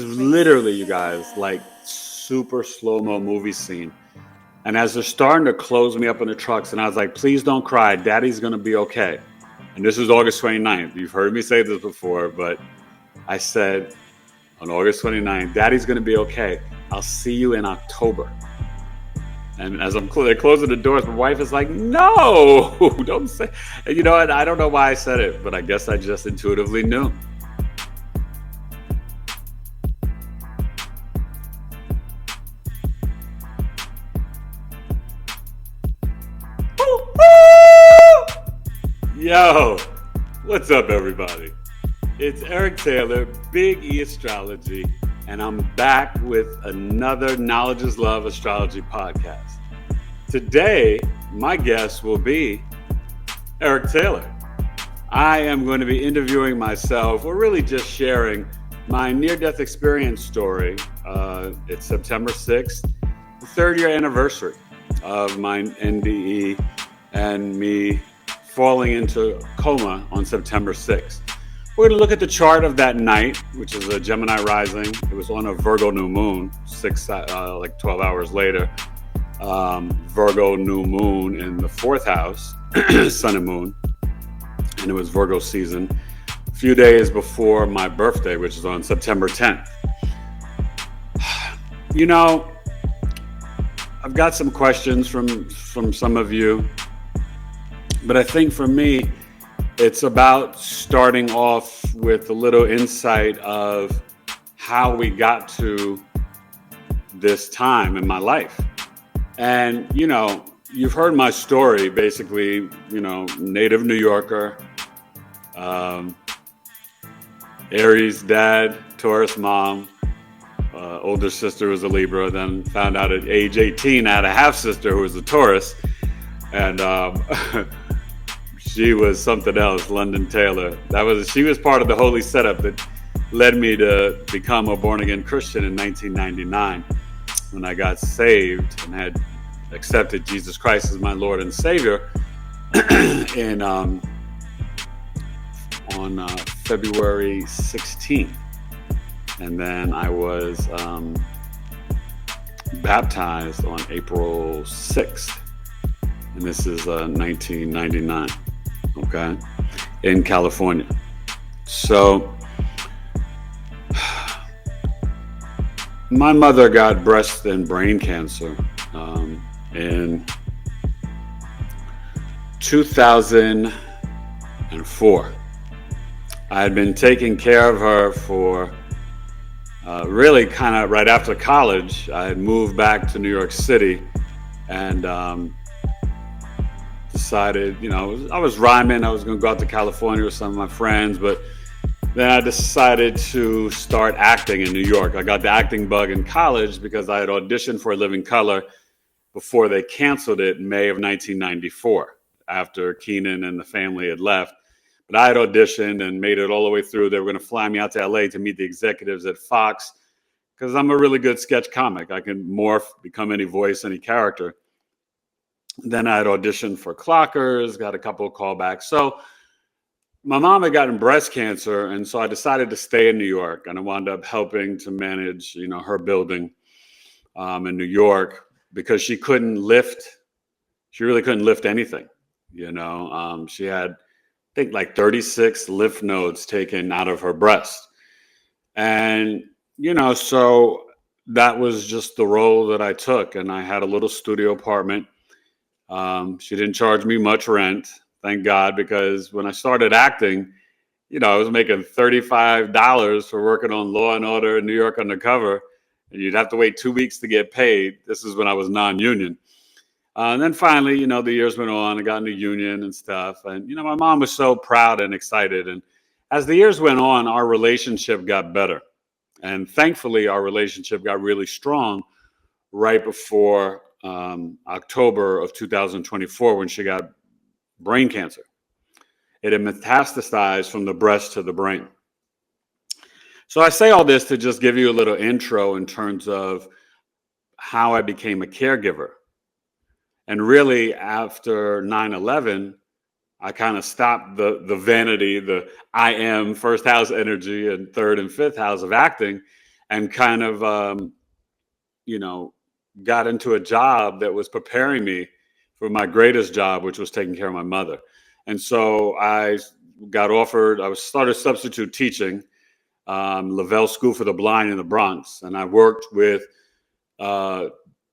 Literally, you guys, like super slow-mo movie scene. And as they're starting to close me up in the trucks, and I was like, please don't cry. Daddy's going to be okay. And this was August 29th. You've heard me say this before, but I said on August 29th, Daddy's going to be okay. I'll see you in October. And as they're closing the doors, my wife is like, no, don't say. And you know what? I don't know why I said it, but I guess I just intuitively knew. Yo, what's up, everybody? It's Eric Taylor, Big E Astrology, and I'm back with another Knowledge is Love astrology podcast. Today, my guest will be Eric Taylor. I am going to be interviewing myself, or really just sharing my near-death experience story. It's September 6th, the third-year anniversary of my NDE and me falling into coma on September 6th. We're going to look at the chart of that night, which is a Gemini rising. It was on a Virgo new moon, 12 hours later. Virgo new moon in the fourth house, sun and moon. And it was Virgo season a few days before my birthday, which is on September 10th. You know, I've got some questions from some of you. But I think for me, it's about starting off with a little insight of how we got to this time in my life. And, you know, you've heard my story, basically, you know, native New Yorker, Aries dad, Taurus mom, older sister was a Libra, then found out at age 18 I had a half sister who was a Taurus. And she was something else, London Taylor. She was part of the holy setup that led me to become a born-again Christian in 1999 when I got saved and had accepted Jesus Christ as my Lord and Savior on February 16th. And then I was baptized on April 6th. And this is 1999, okay, in California. So my mother got breast and brain cancer in 2004. I had been taking care of her for really kind of right after college. I had moved back to New York City and decided, you know, I was rhyming. I was going to go out to California with some of my friends, but then I decided to start acting in New York. I got the acting bug in college because I had auditioned for A Living Color before they canceled it in May of 1994 after Keenan and the family had left. But I had auditioned and made it all the way through. They were going to fly me out to LA to meet the executives at Fox because I'm a really good sketch comic. I can morph, become any voice, any character. Then I had auditioned for Clockers, got a couple of callbacks. So my mom had gotten breast cancer, and so I decided to stay in New York, and I wound up helping to manage, you know, her building in New York because she really couldn't lift anything, you know. She had, I think, like 36 lymph nodes taken out of her breast. And, you know, so that was just the role that I took, and I had a little studio apartment. She didn't charge me much rent, thank God, because when I started acting, you know, I was making $35 for working on Law and Order, New York Undercover, and you'd have to wait 2 weeks to get paid. This is when I was non-union. And then finally, you know, the years went on, I got into union and stuff. And, you know, my mom was so proud and excited. And as the years went on, our relationship got better. And thankfully, our relationship got really strong right before October of 2024 when she got brain cancer. It had metastasized from the breast to the brain. So I say all this to just give you a little intro in terms of how I became a caregiver. And really after 9/11, I kind of stopped the vanity, the I am first house energy and third and fifth house of acting, and kind of, got into a job that was preparing me for my greatest job, which was taking care of my mother. And so I started substitute teaching, Lavelle School for the Blind in the Bronx. And I worked with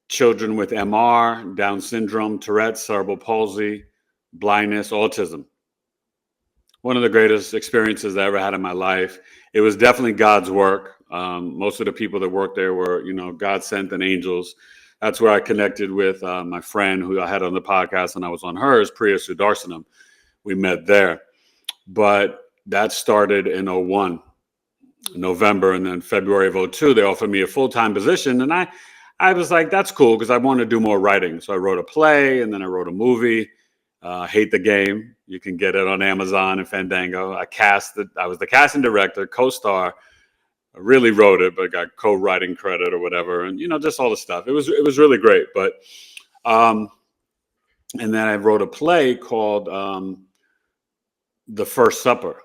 children with MR, Down syndrome, Tourette's, cerebral palsy, blindness, autism. One of the greatest experiences I ever had in my life. It was definitely God's work. Most of the people that worked there were, God sent and angels. That's where I connected with my friend who I had on the podcast, and I was on hers, Priya Sudarsanam. We met there. But that started in 01, November, and then February of 02, they offered me a full-time position. And I was like, that's cool, because I want to do more writing. So I wrote a play, and then I wrote a movie, Hate the Game. You can get it on Amazon and Fandango. I was the casting director, co-star. I really wrote it, but got co-writing credit or whatever. And, just all the stuff. It was really great. But, and then I wrote a play called The First Supper.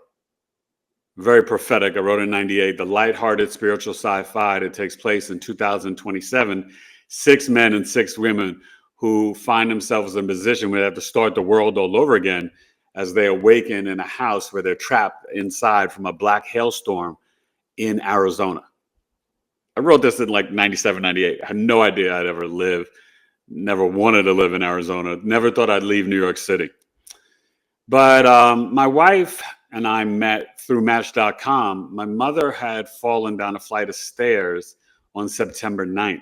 Very prophetic. I wrote in 98, the lighthearted spiritual sci-fi that takes place in 2027. 6 men and 6 women who find themselves in a position where they have to start the world all over again as they awaken in a house where they're trapped inside from a black hailstorm in Arizona. I wrote this in like 97, 98. I had no idea I'd ever live. Never wanted to live in Arizona. Never thought I'd leave New York City. But my wife and I met through Match.com. My mother had fallen down a flight of stairs on September 9th,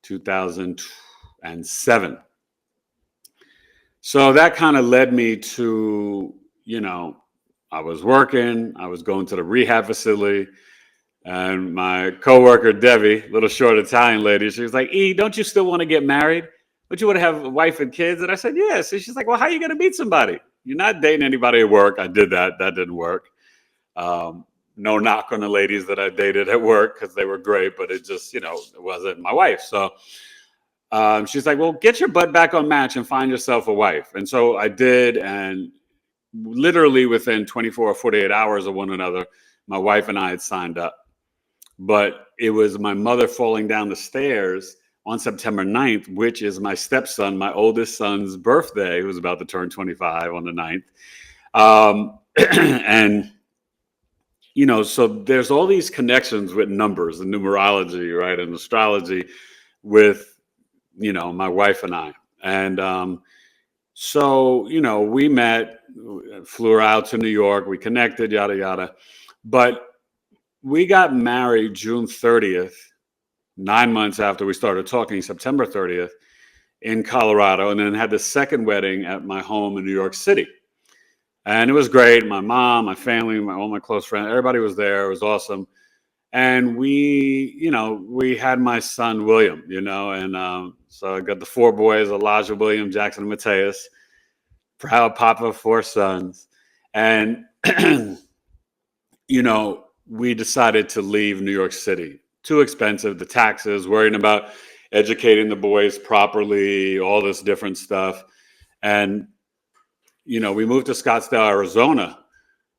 2007. So that kind of led me to, I was working, I was going to the rehab facility, and my coworker, Debbie, little short Italian lady, she was like, E, don't you still want to get married? Don't you want to have a wife and kids? And I said, yes. And she's like, well, how are you going to meet somebody? You're not dating anybody at work. I did that. That didn't work. No knock on the ladies that I dated at work, because they were great, but it just, it wasn't my wife. So she's like, well, get your butt back on Match and find yourself a wife. And so I did. And literally within 24 or 48 hours of one another, my wife and I had signed up. But it was my mother falling down the stairs on September 9th, which is my stepson, my oldest son's birthday, who was about to turn 25 on the 9th. And, so there's all these connections with numbers and numerology, right, and astrology with, my wife and I. And so, we met, flew out to New York, we connected, yada, yada. But we got married June 30th, 9 months after we started talking, September 30th, in Colorado, and then had the second wedding at my home in New York City. And it was great. My mom, my family, all my close friends, everybody was there. It was awesome. And we had my son, William, and so I got the 4 boys, Elijah, William, Jackson, and Mateus. Proud papa of 4 sons. And, we decided to leave New York City. Too expensive, the taxes, worrying about educating the boys properly, all this different stuff. And, we moved to Scottsdale, Arizona.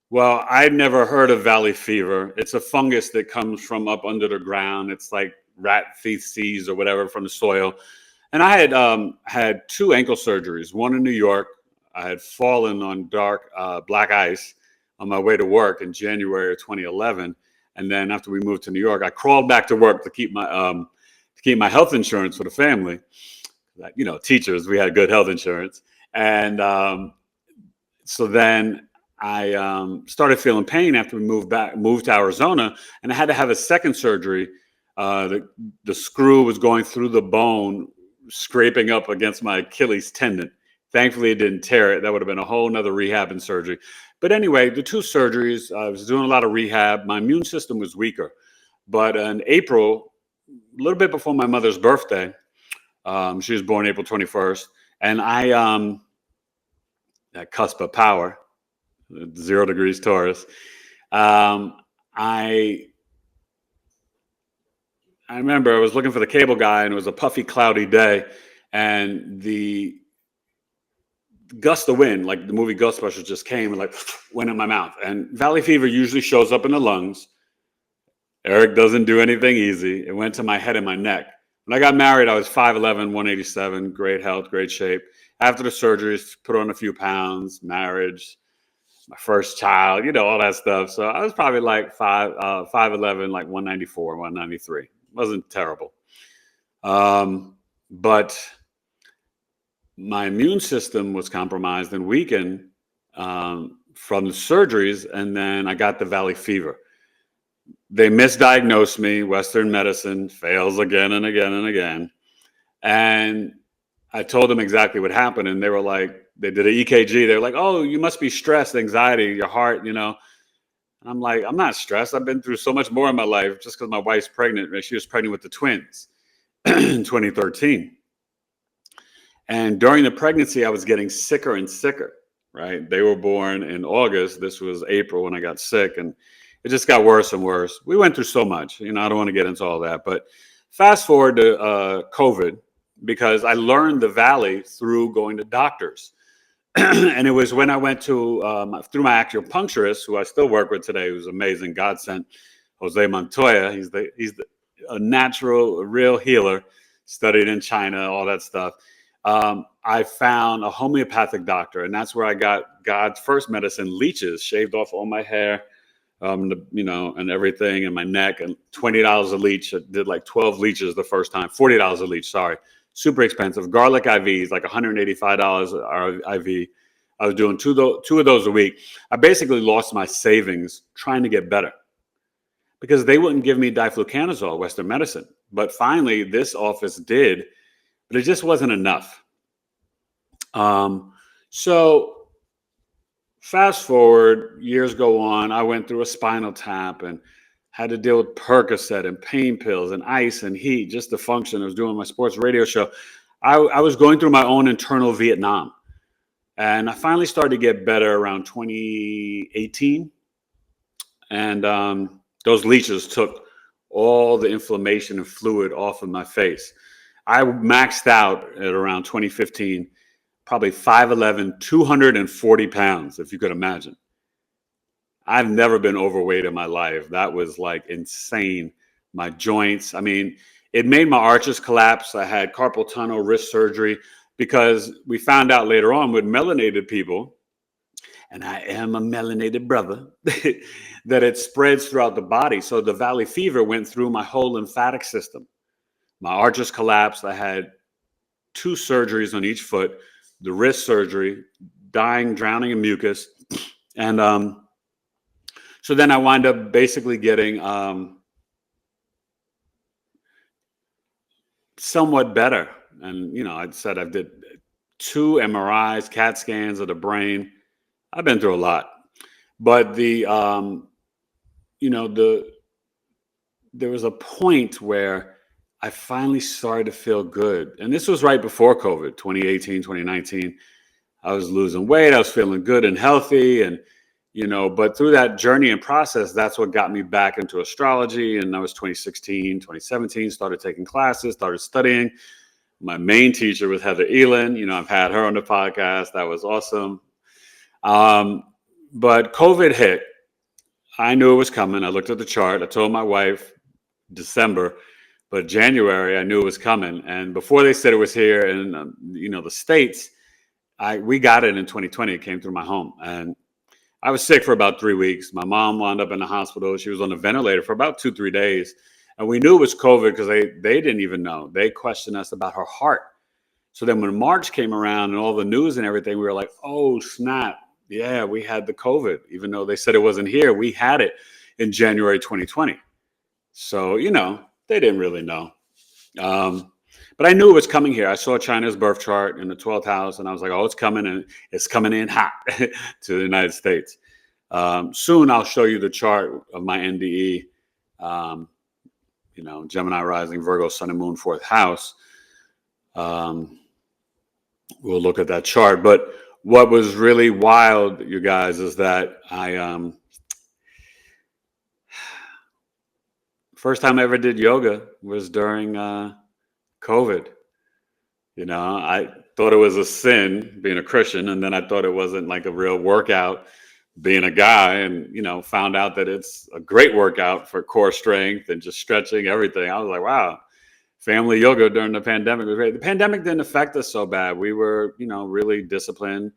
Well, I'd never heard of valley fever. It's a fungus that comes from up under the ground. It's like rat feces or whatever from the soil. And I had 2 ankle surgeries, one in New York. I had fallen on dark black ice on my way to work in January of 2011. And then after we moved to New York, I crawled back to work to keep my health insurance for the family. Teachers, we had good health insurance. And so then I started feeling pain after we moved to Arizona, and I had to have a second surgery. The screw was going through the bone, scraping up against my Achilles tendon. Thankfully, it didn't tear it. That would have been a whole nother rehab and surgery. But anyway, the 2 surgeries, I was doing a lot of rehab. My immune system was weaker. But in April, a little bit before my mother's birthday, she was born April 21st, and I, that cusp of power, 0 degrees Taurus, I remember I was looking for the cable guy, and it was a puffy, cloudy day, and the gust of wind, like the movie Ghostbusters, just came and like went in my mouth. And valley fever usually shows up in the lungs. Eric doesn't do anything easy. It went to my head and my neck. When I got married, I was 5'11", 187, great health, great shape. After the surgeries, put on a few pounds, marriage, my first child, all that stuff. So I was probably like 5'11", like 194, 193. Wasn't terrible. But my immune system was compromised and weakened from the surgeries, and then I got the valley fever. They misdiagnosed me. Western medicine fails again and again and again. And I told them exactly what happened, and they were like, they did an EKG. They were like, "Oh, you must be stressed, anxiety, your heart, And I'm like, I'm not stressed. I've been through so much more in my life just because my wife's pregnant. She was pregnant with the twins in 2013. And during the pregnancy, I was getting sicker and sicker, right? They were born in August. This was April when I got sick, and it just got worse and worse. We went through so much, I don't want to get into all that, but fast forward to COVID, because I learned the valley through going to doctors. And it was when I went to, through my acupuncturist, who I still work with today, who's amazing, God sent, Jose Montoya. He's a natural, a real healer, studied in China, all that stuff. I found a homeopathic doctor, and that's where I got God's first medicine, leeches, shaved off all my hair, and everything, and my neck, and $20 a leech. I did like 12 leeches the first time, $40 a leech, sorry. Super expensive. Garlic IVs, like $185 IV. I was doing two of those a week. I basically lost my savings trying to get better because they wouldn't give me diflucanazole, Western medicine. But finally, this office did, but it just wasn't enough. So fast forward, years go on. I went through a spinal tap and had to deal with Percocet and pain pills and ice and heat just to function. I was doing my sports radio show. I was going through my own internal Vietnam. And I finally started to get better around 2018. And those leeches took all the inflammation and fluid off of my face. I maxed out at around 2015, probably 5'11", 240 pounds, if you could imagine. I've never been overweight in my life. That was like insane. My joints, it made my arches collapse. I had carpal tunnel, wrist surgery, because we found out later on with melanated people, and I am a melanated brother, that it spreads throughout the body. So the valley fever went through my whole lymphatic system. My arches collapsed. I had 2 surgeries on each foot, the wrist surgery, drowning in mucus. And so then I wind up basically getting somewhat better. And, I said I did 2 MRIs, CAT scans of the brain. I've been through a lot. But there was a point where I finally started to feel good. And this was right before COVID, 2018, 2019. I was losing weight. I was feeling good and healthy. And, but through that journey and process, that's what got me back into astrology. And that was 2016, 2017, started taking classes, started studying. My main teacher was Heather Elin. I've had her on the podcast. That was awesome. But COVID hit. I knew it was coming. I looked at the chart. I told my wife December, but January, I knew it was coming. And before they said it was here in, the States, we got it in 2020. It came through my home. And I was sick for about 3 weeks. My mom wound up in the hospital. She was on a ventilator for about 2-3 days. And we knew it was COVID because they didn't even know. They questioned us about her heart. So then when March came around and all the news and everything, we were like, oh, snap. Yeah, we had the COVID. Even though they said it wasn't here, we had it in January 2020. So, they didn't really know. But I knew it was coming here. I saw China's birth chart in the 12th house, and I was like, oh, it's coming, and it's coming in hot to the United States. Soon I'll show you the chart of my NDE, Gemini rising, Virgo, sun and moon, 4th house. We'll look at that chart. But what was really wild, you guys, is that first time I ever did yoga was during COVID. I thought it was a sin being a Christian, and then I thought it wasn't like a real workout. being a guy, and found out that it's a great workout for core strength and just stretching, everything. I was like, wow, family yoga during the pandemic was great. The pandemic didn't affect us so bad. We were, really disciplined.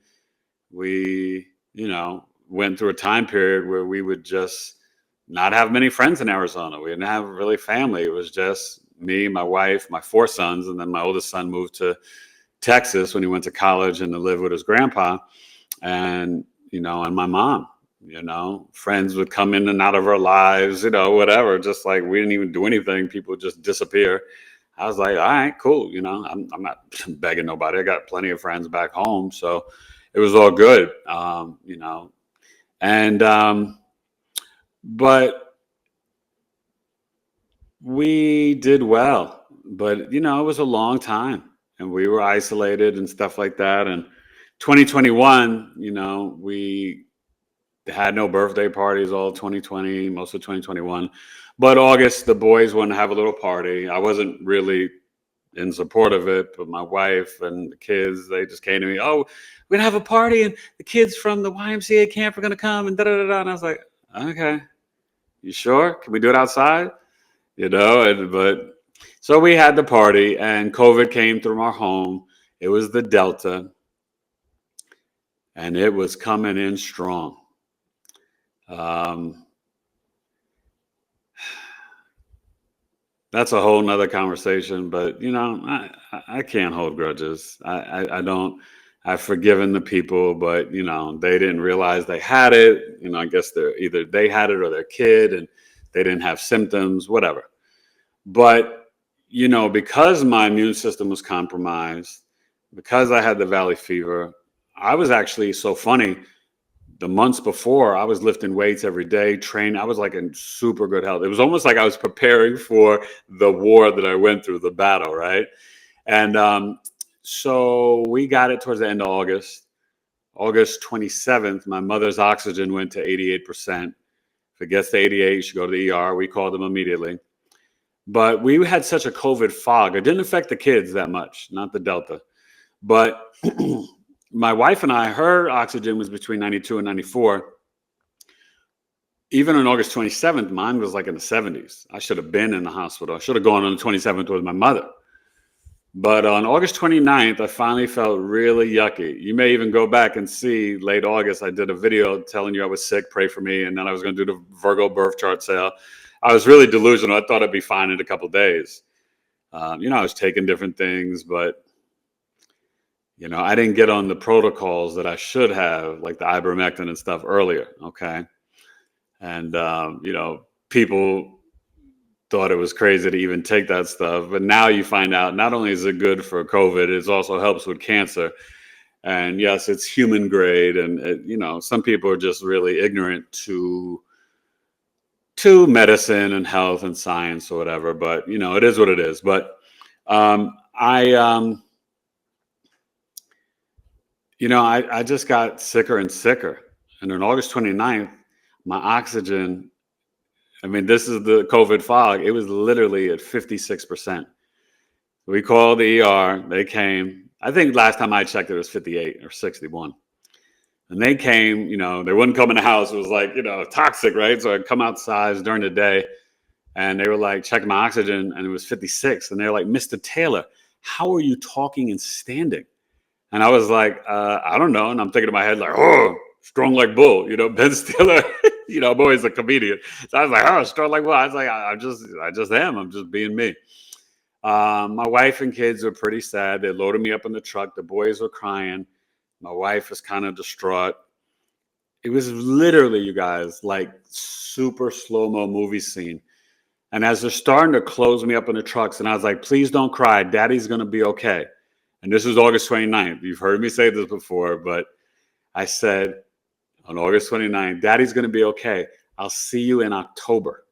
We, went through a time period where we would just not have many friends in Arizona. We didn't have really family. It was just me, my wife, my 4 sons, and then my oldest son moved to Texas when he went to college and to live with his grandpa. And and my mom, friends would come in and out of our lives, whatever, just like we didn't even do anything. People would just disappear. I was like, all right, cool. I'm not begging nobody. I got plenty of friends back home. So it was all good, and, but we did well, but, it was a long time and we were isolated and stuff like that. And 2021, we had no birthday parties all 2020, most of 2021. But August, the boys wanted to have a little party. I wasn't really in support of it, but my wife and the kids, they just came to me, oh, we're going to have a party and the kids from the YMCA camp are going to come and da-da-da-da. And I was like, okay, you sure? Can we do it outside? But so we had the party and COVID came through our home. It was the Delta and it was coming in strong. That's a whole nother conversation, but I can't hold grudges. I don't. I've forgiven the people, but they didn't realize they had it. I guess either they had it or their kid, and they didn't have symptoms, whatever. But because my immune system was compromised, because I had the valley fever, I was actually so funny. The months before, I was lifting weights every day, training. I was like in super good health. It was almost like I was preparing for the war that I went through, the battle, right? And so we got it towards the end of August. August 27th, my mother's oxygen went to 88%. If it gets to 88, you should go to the ER. We called them immediately. But we had such a COVID fog. It didn't affect the kids that much, not the Delta. But my wife and I, her oxygen was between 92 and 94. Even on August 27th, mine was like in the 70s. I should have been in the hospital. I should have gone on the 27th with my mother. But on August 29th, I finally felt really yucky. You may even go back and see late August, I did a video telling you I was sick, pray for me. And then I was going to do the Virgo birth chart sale. I was really delusional. I thought I'd be fine in a couple of days. I was taking different things, but I didn't get on the protocols that I should have, like the ivermectin and stuff earlier. Okay. And, people thought it was crazy to even take that stuff. But now you find out not only is it good for COVID, it also helps with cancer. And yes, it's human grade. And, some people are just really ignorant to medicine and health and science or whatever. But, it is what it is. But I just got sicker and sicker. And on August 29th, my oxygen, this is the COVID fog. It was literally at 56%. We called the ER. They came. I think last time I checked, it was 58 or 61. And they came, they wouldn't come in the house. It was like, toxic, right? So I'd come outside during the day and they were like checking my oxygen and it was 56. And they're like, Mr. Taylor, how are you talking and standing? And I was like, I don't know. And I'm thinking in my head, like, oh, strong like bull, Ben Stiller, I'm always a comedian. So I was like, oh, strong like bull. I was like, I just am. I'm just being me. My wife and kids were pretty sad. They loaded me up in the truck. The boys were crying. My wife was kind of distraught. It was literally, you guys, like super slow-mo movie scene. And as they're starting to close me up in the trucks, and I was like, please don't cry. Daddy's going to be okay. And this was August 29th. You've heard me say this before, but I said on August 29th, Daddy's going to be okay. I'll see you in October.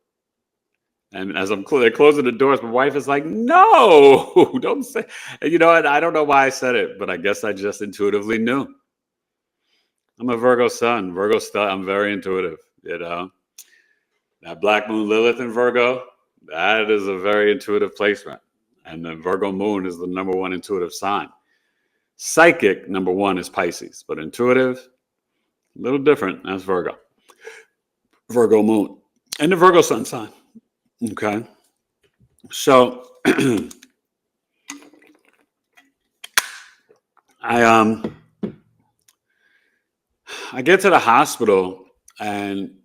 And as they're closing the doors, my wife is like, no, don't say. And I don't know why I said it, but I guess I just intuitively knew. I'm a Virgo sun, Virgo star. I'm very intuitive, That Black Moon Lilith in Virgo, that is a very intuitive placement. And the Virgo moon is the number one intuitive sign. Psychic, number one, is Pisces, but intuitive, A little different. That's Virgo moon, and the Virgo sun sign. Okay. So I get to the hospital and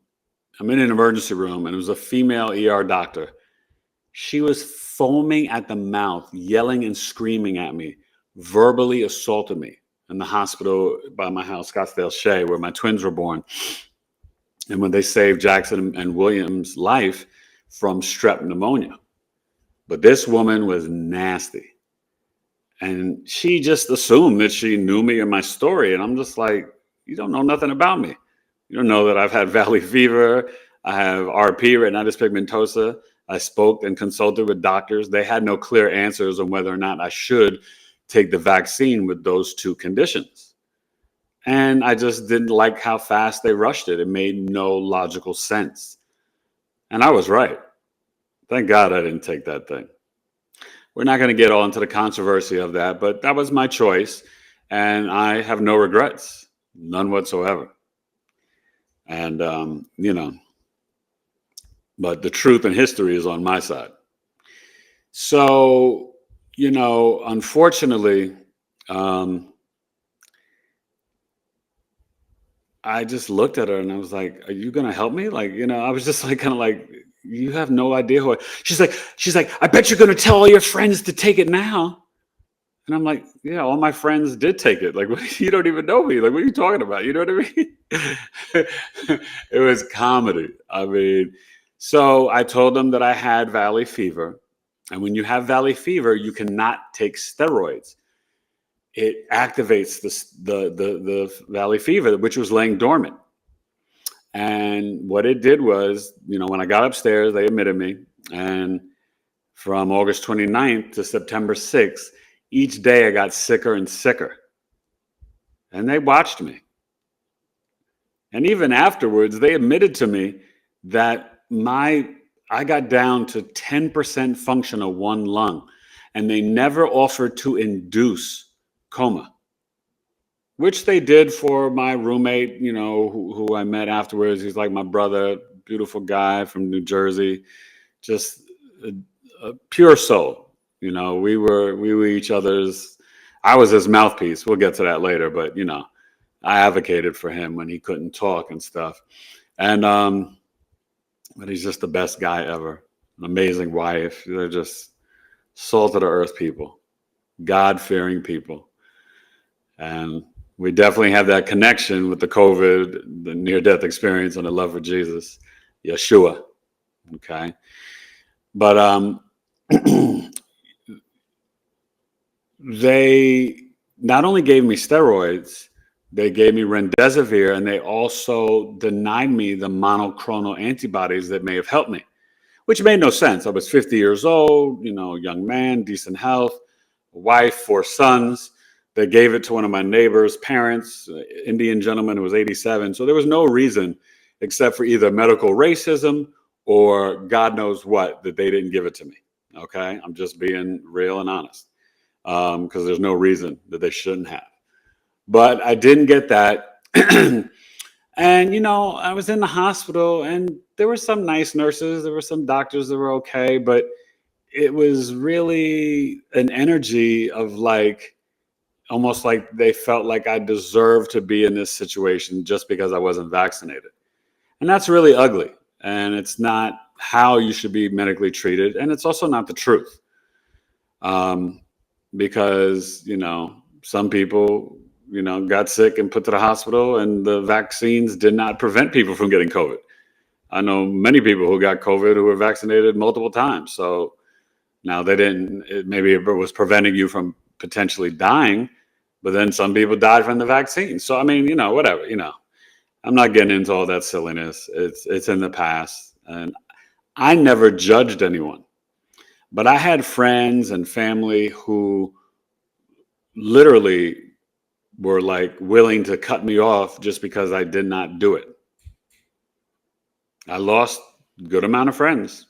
I'm in an emergency room, and it was a female ER doctor. She was foaming at the mouth, yelling and screaming at me, verbally assaulted me in the hospital by my house, Scottsdale Shea, where my twins were born. And when they saved Jackson and William's life from strep pneumonia. But this woman was nasty. And she just assumed that she knew me and my story. And I'm just like, you don't know nothing about me. You don't know that I've had valley fever. I have RP, retinitis pigmentosa. I spoke and consulted with doctors. They had no clear answers on whether or not I should take the vaccine with those two conditions. And I just didn't like how fast they rushed it. It made no logical sense. And I was right. Thank God I didn't take that thing. We're not going to get all into the controversy of that, but that was my choice. And I have no regrets, none whatsoever. And, but the truth and history is on my side. So, unfortunately, I just looked at her and I was like, are you going to help me? Like, I was just like, kind of like, you have no idea who she's like, I bet you're going to tell all your friends to take it now. And I'm like, yeah, all my friends did take it. Like, you don't even know me. Like, what are you talking about? You know what I mean? It was comedy. I mean, so I told them that I had valley fever. And when you have valley fever, you cannot take steroids. It activates the valley fever, which was laying dormant. And what it did was, when I got upstairs, they admitted me. And from August 29th to September 6th, each day I got sicker and sicker. And they watched me. And even afterwards, they admitted to me that I got down to 10% function of one lung. And they never offered to induce coma, which they did for my roommate, who I met afterwards. He's like my brother, beautiful guy from New Jersey, just a pure soul. We were each other's. I was his mouthpiece. We'll get to that later, but I advocated for him when he couldn't talk and stuff. And but he's just the best guy ever. An amazing wife. They're just salt of the earth people, God-fearing people. And we definitely have that connection with the COVID, the near-death experience, and the love for Jesus, Yeshua. Okay. But they not only gave me steroids, they gave me remdesivir, and they also denied me the monoclonal antibodies that may have helped me, which made no sense. I was 50 years old, young man, decent health, wife, 4 sons. They gave it to one of my neighbor's parents, Indian gentleman who was 87. So there was no reason except for either medical racism or God knows what that they didn't give it to me. Okay. I'm just being real and honest because there's no reason that they shouldn't have. But I didn't get that. And, I was in the hospital and there were some nice nurses. There were some doctors that were okay. But it was really an energy of almost like they felt like I deserved to be in this situation just because I wasn't vaccinated. And that's really ugly. And it's not how you should be medically treated. And it's also not the truth. Because, some people, got sick and put to the hospital and the vaccines did not prevent people from getting COVID. I know many people who got COVID who were vaccinated multiple times. So now maybe it was preventing you from potentially dying. But then some people died from the vaccine. So, I mean, whatever, I'm not getting into all that silliness. It's in the past. And I never judged anyone. But I had friends and family who literally were willing to cut me off just because I did not do it. I lost a good amount of friends,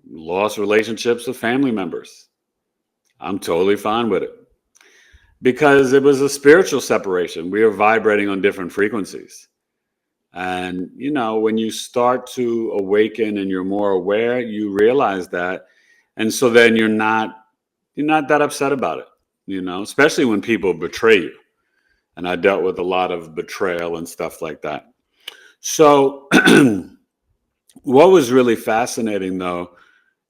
lost relationships with family members. I'm totally fine with it. because it was a spiritual separation. We were vibrating on different frequencies. And, when you start to awaken and you're more aware, you realize that. And so then you're not that upset about it, especially when people betray you. And I dealt with a lot of betrayal and stuff like that. So what was really fascinating, though,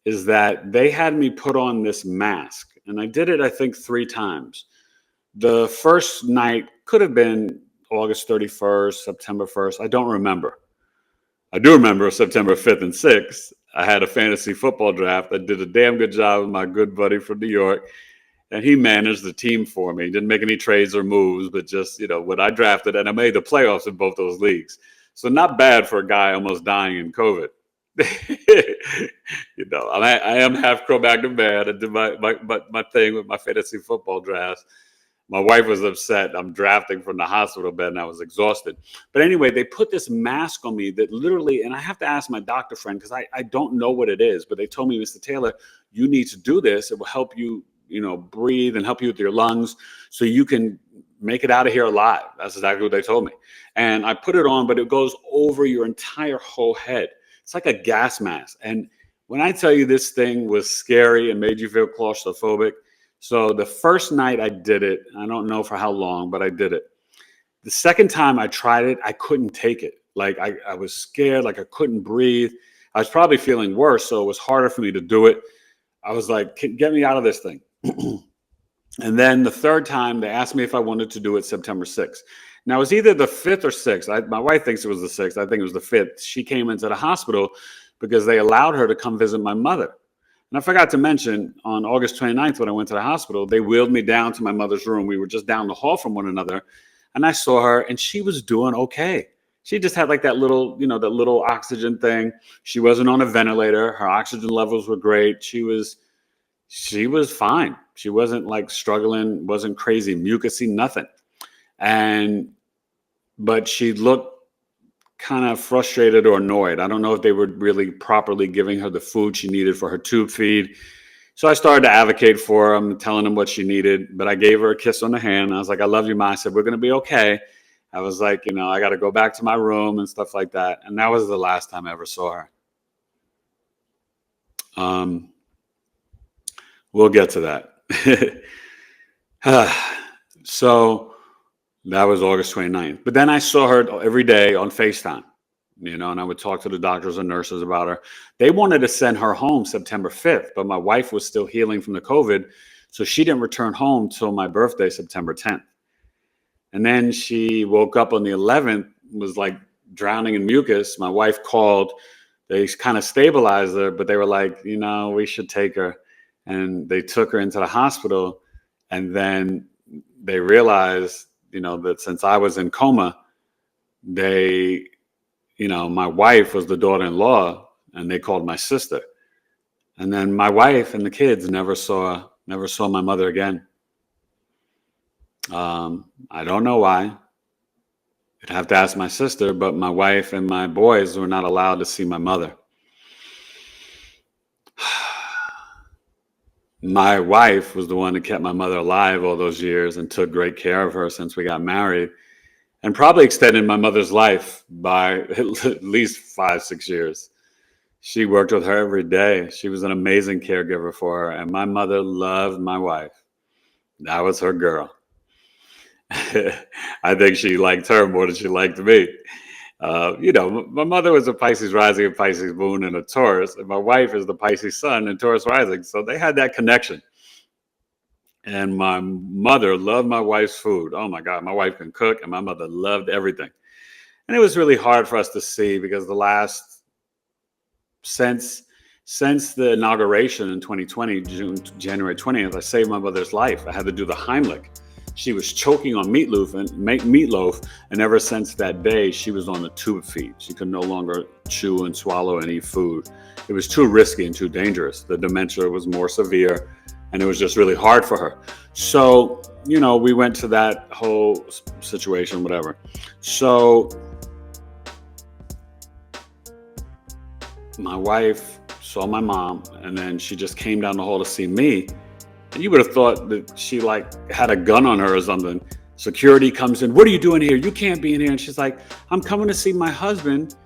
is that they had me put on this mask. And I did it, I think, 3 times. The first night could have been August 31st, September 1st. I don't remember. I do remember September 5th and 6th. I had a fantasy football draft. I did a damn good job with my good buddy from New York. And he managed the team for me. He didn't make any trades or moves, but just, what I drafted. And I made the playoffs in both those leagues. So not bad for a guy almost dying in COVID. I am half Cro-Magnon man. I did my thing with my fantasy football drafts. My wife was upset. I'm drafting from the hospital bed and I was exhausted. But anyway, they put this mask on me that literally, and I have to ask my doctor friend because I don't know what it is, but they told me, Mr. Taylor, you need to do this. It will help you, breathe and help you with your lungs so you can make it out of here alive. That's exactly what they told me. And I put it on, but it goes over your entire whole head. It's like a gas mask. And when I tell you this thing was scary and made you feel claustrophobic, so the first night I did it, I don't know for how long, but I did it. The second time I tried it, I couldn't take it. Like I was scared, like I couldn't breathe. I was probably feeling worse, so it was harder for me to do it. I was like, get me out of this thing. And then the third time, they asked me if I wanted to do it September 6th. Now, it was either the 5th or 6th. My wife thinks it was the 6th. I think it was the 5th. She came into the hospital because they allowed her to come visit my mother. And I forgot to mention, on August 29th, when I went to the hospital, they wheeled me down to my mother's room. We were just down the hall from one another. And I saw her, and she was doing okay. She just had like that little, that little oxygen thing. She wasn't on a ventilator. Her oxygen levels were great. She was fine. She wasn't like struggling, wasn't crazy, mucousy, nothing. But she looked kind of frustrated or annoyed. I don't know if they were really properly giving her the food she needed for her tube feed. So I started to advocate for her, telling them what she needed. But I gave her a kiss on the hand. I was like, I love you, Ma. I said, we're going to be okay. I was like, I got to go back to my room and stuff like that. And that was the last time I ever saw her. We'll get to that. So that was August 29th. But then I saw her every day on FaceTime, and I would talk to the doctors and nurses about her. They wanted to send her home September 5th, but my wife was still healing from the COVID. So she didn't return home till my birthday, September 10th. And then she woke up on the 11th, was like drowning in mucus. My wife called. They kind of stabilized her, but they were like, we should take her. And they took her into the hospital. And then they realized, that since I was in coma, my wife was the daughter-in-law, and they called my sister. And then my wife and the kids never saw my mother again. I don't know why. I'd have to ask my sister, but my wife and my boys were not allowed to see my mother. My wife was the one that kept my mother alive all those years and took great care of her since we got married, and probably extended my mother's life by at least 5-6 years. She worked with her every day. She was an amazing caregiver for her, and my mother loved my wife. That was her girl. I think she liked her more than she liked me. My mother was a Pisces rising, a Pisces moon, and a Taurus, and my wife is the Pisces sun and Taurus rising. So they had that connection. And my mother loved my wife's food. Oh my God, my wife can cook, and my mother loved everything. And it was really hard for us to see because since the inauguration in 2020, January 20th, I saved my mother's life. I had to do the Heimlich. She was choking on meatloaf, and ever since that day, she was on the tube feed. She could no longer chew and swallow and eat food. It was too risky and too dangerous. The dementia was more severe, and it was just really hard for her. So, we went to that whole situation, whatever. So my wife saw my mom, and then she just came down the hall to see me. And you would have thought that she like had a gun on her or something. Security comes in. What are you doing here? You can't be in here. And she's like, I'm coming to see my husband.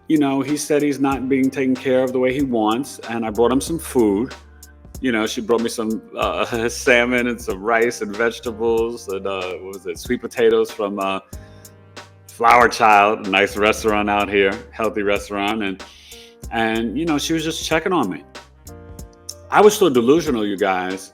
You know, he said he's not being taken care of the way he wants. And I brought him some food. You know, she brought me some salmon and some rice and vegetables and what was it, sweet potatoes from Flower Child, a nice restaurant out here, healthy restaurant, and you know, she was just checking on me. I was still delusional, you guys,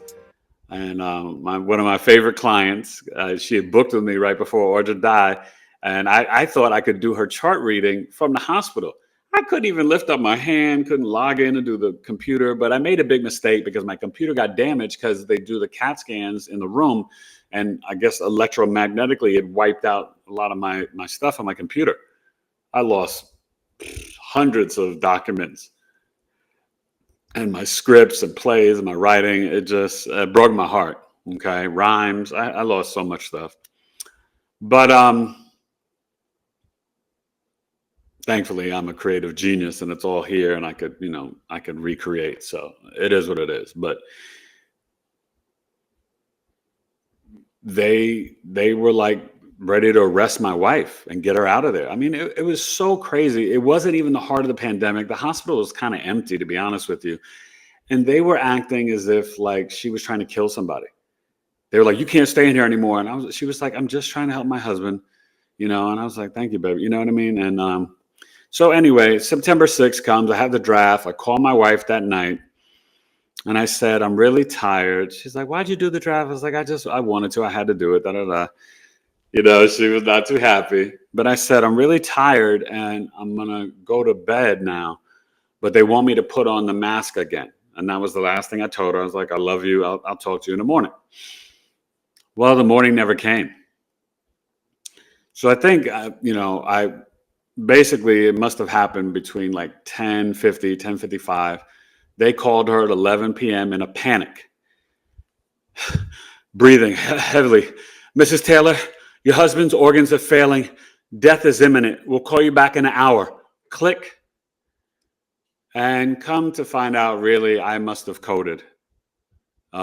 and one of my favorite clients, she had booked with me right before Audra died, and I thought I could do her chart reading from the hospital. I couldn't even lift up my hand, couldn't log in and do the computer, but I made a big mistake because my computer got damaged because they do the CAT scans in the room. And I guess electromagnetically, it wiped out a lot of my stuff on my computer. I lost hundreds of documents and my scripts and plays and my writing. It just broke my heart. Okay. Rhymes. I lost so much stuff. But thankfully, I'm a creative genius and it's all here and I could recreate. So it is what it is. But they were like ready to arrest my wife and get her out of there. I mean, it was so crazy. It wasn't even the heart of the pandemic. The hospital was kind of empty, to be honest with you. And they were acting as if like she was trying to kill somebody. They were like, you can't stay in here anymore. And she was like, I'm just trying to help my husband, you know? And I was like, thank you, baby. You know what I mean? And so anyway, September 6th comes, I have the draft. I call my wife that night and I said, I'm really tired. She's like, why'd you do the draft? I was like, I wanted to, I had to do it. Da, da, da. You know, she was not too happy, but I said, I'm really tired and I'm going to go to bed now, but they want me to put on the mask again. And that was the last thing I told her. I was like, I love you. I'll talk to you in the morning. Well, the morning never came. So I think, I basically, it must have happened between like 10:50, 10:55. They called her at 11 p.m. in a panic, breathing heavily. Mrs. Taylor, your husband's organs are failing. Death is imminent. We'll call you back in an hour. Click. And come to find out, really, I must have coded. They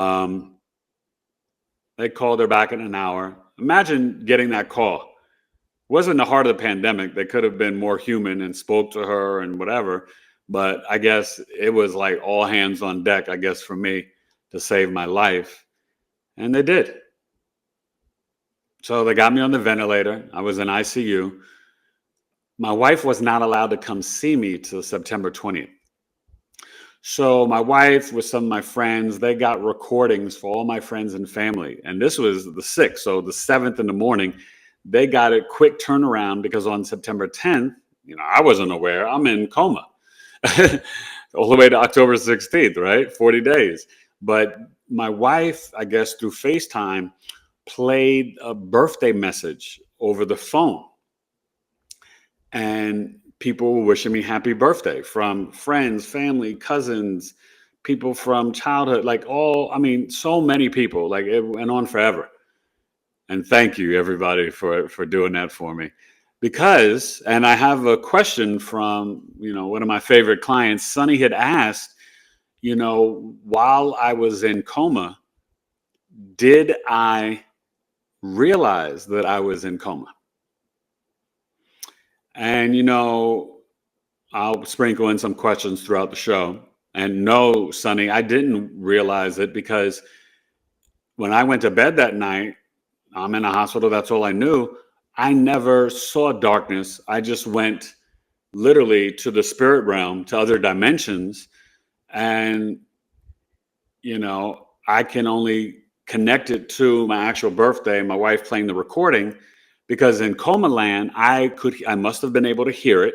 called her back in an hour. Imagine getting that call. It wasn't the heart of the pandemic. They could have been more human and spoke to her and whatever. But I guess it was like all hands on deck, I guess, for me to save my life. And they did. So they got me on the ventilator. I was in ICU. My wife was not allowed to come see me till September 20th. So my wife with some of my friends, they got recordings for all my friends and family. And this was the 6th. So the 7th in the morning, they got a quick turnaround because on September 10th, I wasn't aware. I'm in coma all the way to October 16th, right? 40 days. But my wife, I guess through FaceTime, played a birthday message over the phone. And people were wishing me happy birthday from friends, family, cousins, people from childhood, so many people, like it went on forever. And thank you everybody for doing that for me. Because, and I have a question from, one of my favorite clients, Sonny had asked, while I was in coma, did I realize that I was in coma? And, I'll sprinkle in some questions throughout the show. And no, Sonny, I didn't realize it because when I went to bed that night, I'm in a hospital, that's all I knew. I never saw darkness. I just went literally to the spirit realm, to other dimensions. And, I can only connect it to my actual birthday, my wife playing the recording, because in coma land, I must have been able to hear it.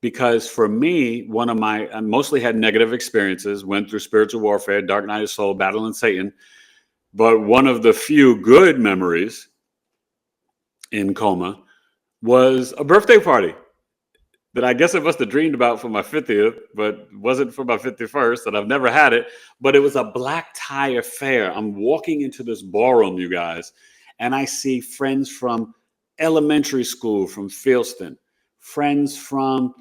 Because for me, I mostly had negative experiences, went through spiritual warfare, dark night of soul, battling Satan. But one of the few good memories in coma was a birthday party that I guess I must have dreamed about for my 50th, but wasn't for my 51st, and I've never had it. But it was a black tie affair. I'm walking into this ballroom, you guys, and I see friends from elementary school from Fieldston, friends from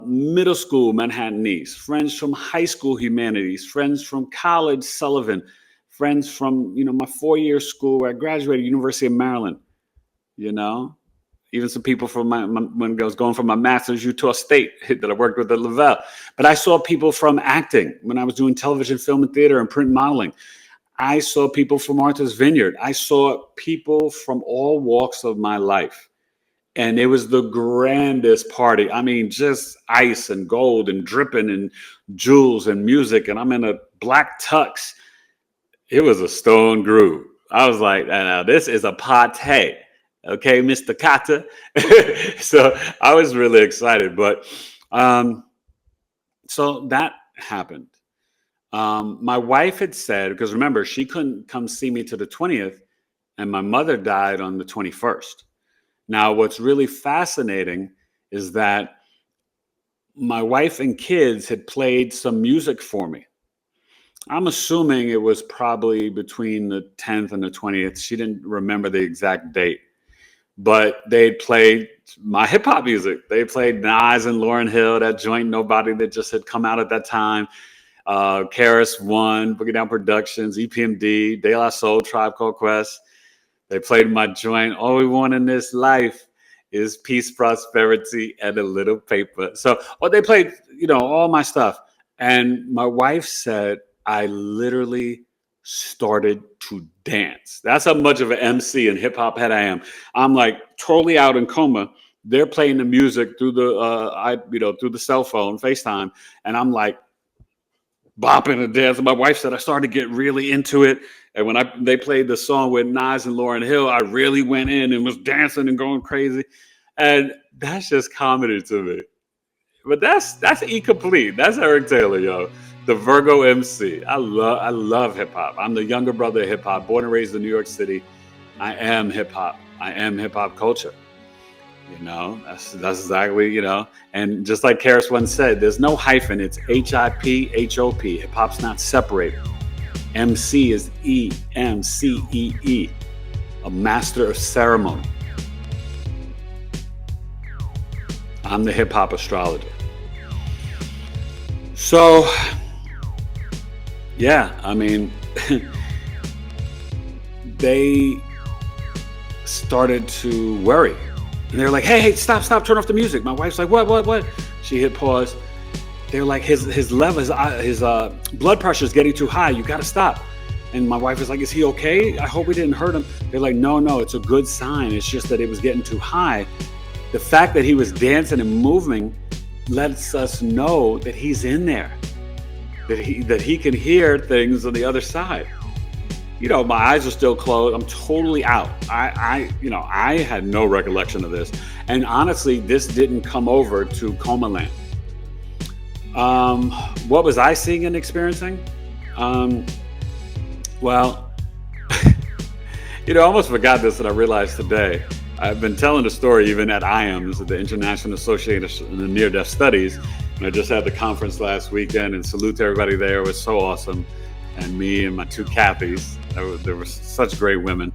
middle school Manhattan East, friends from high school humanities, friends from college Sullivan, friends from, my 4-year school where I graduated, University of Maryland, even some people from when I was going for my master's, Utah State, that I worked with at Lavelle. But I saw people from acting when I was doing television, film, and theater and print modeling. I saw people from Martha's Vineyard. I saw people from all walks of my life. And it was the grandest party. I mean, just ice and gold and dripping and jewels and music. And I'm in a black tux. It was a stone groove. I was like, now this is a party. Okay, Mr. Kata. So I was really excited. But so that happened. My wife had said, because remember, she couldn't come see me to the 20th, and my mother died on the 21st. Now, what's really fascinating is that my wife and kids had played some music for me. I'm assuming it was probably between the 10th and the 20th. She didn't remember the exact date, but they played my hip hop music. They played Nas and Lauryn Hill, that joint Nobody that just had come out at that time. Karis One, Boogie Down Productions, EPMD, De La Soul, Tribe Called Quest. They played my joint. All we want in this life is peace, prosperity, and a little paper. So, they played, all my stuff. And my wife said, I literally started to dance. That's how much of an MC and hip hop head I am. I'm like totally out in coma. They're playing the music through the through the cell phone, FaceTime, and I'm like bopping and dancing. My wife said I started to get really into it. And when they played the song with Nas and Lauryn Hill, I really went in and was dancing and going crazy. And that's just comedy to me. But that's E-Complete. That's Eric Taylor, yo. The Virgo MC. I love hip hop. I'm the younger brother of hip hop, born and raised in New York City. I am hip hop. I am hip hop culture. That's exactly, and just like Karis once said, there's no hyphen. It's HIP, Hip hop's not separated. MC is EMCEE, a master of ceremony. I'm the hip hop astrologer. So, yeah, I mean, they started to worry. And they were like, hey, stop, turn off the music. My wife's like, what? She hit pause. They were like, his level, his blood pressure is getting too high. You got to stop. And my wife was like, is he okay? I hope we didn't hurt him. They're like, no, it's a good sign. It's just that it was getting too high. The fact that he was dancing and moving lets us know that he's in there, that he can hear things on the other side. My eyes are still closed. I'm totally out. I had no recollection of this. And honestly, this didn't come over to Coma Land. What was I seeing and experiencing? Well, I almost forgot this, and I realized today. I've been telling the story even at IAMS, the International Association of Near-Death Studies. And I just had the conference last weekend, and salute to everybody there. It was so awesome. And me and my two Kathys, there were such great women.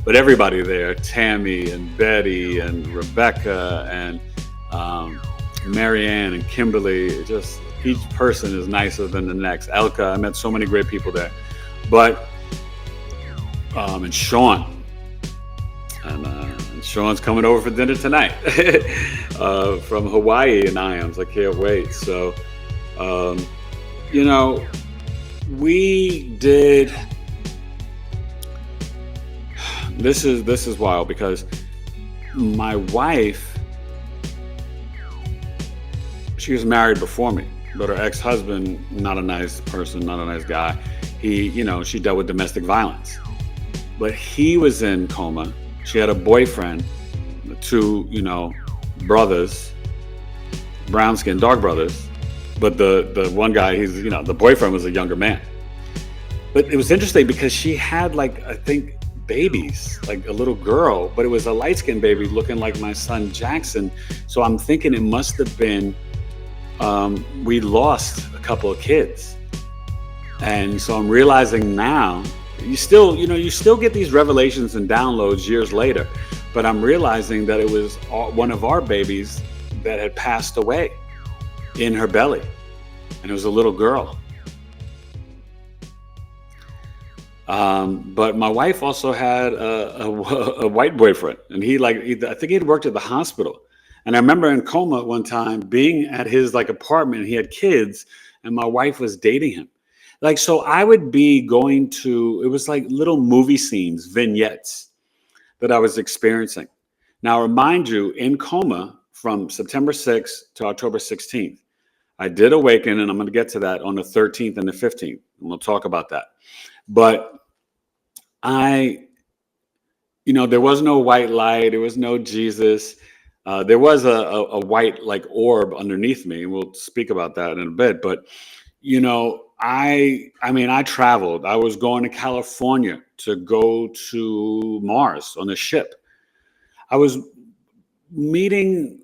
But everybody there, Tammy and Betty and Rebecca and Marianne and Kimberly, just each person is nicer than the next. Elka, I met so many great people there. But, and Sean. And Sean's coming over for dinner tonight from Hawaii and IAMS. I can't wait. So, we did. This is wild because my wife, she was married before me, but her ex-husband, not a nice person, not a nice guy. She dealt with domestic violence, but he was in coma. She had a boyfriend, two, brothers, brown skin, dark brothers. But the one guy, the boyfriend was a younger man. But it was interesting because she had I think babies, like a little girl, but it was a light skinned baby looking like my son Jackson. So I'm thinking it must have been, we lost a couple of kids. And so I'm realizing now, you still get these revelations and downloads years later, but I'm realizing that it was one of our babies that had passed away in her belly, and it was a little girl. But my wife also had a white boyfriend, and I think he'd worked at the hospital. And I remember in Coma one time being at his like apartment. He had kids, and my wife was dating him. Like, so I would be going to, it was like little movie scenes, vignettes that I was experiencing. Now, remind you, in Coma from September 6th to October 16th, I did awaken, and I'm going to get to that on the 13th and the 15th, and we'll talk about that. But I, there was no white light, there was no Jesus. There was a white like orb underneath me, and we'll speak about that in a bit. But I traveled. I was going to California to go to Mars on a ship. I was meeting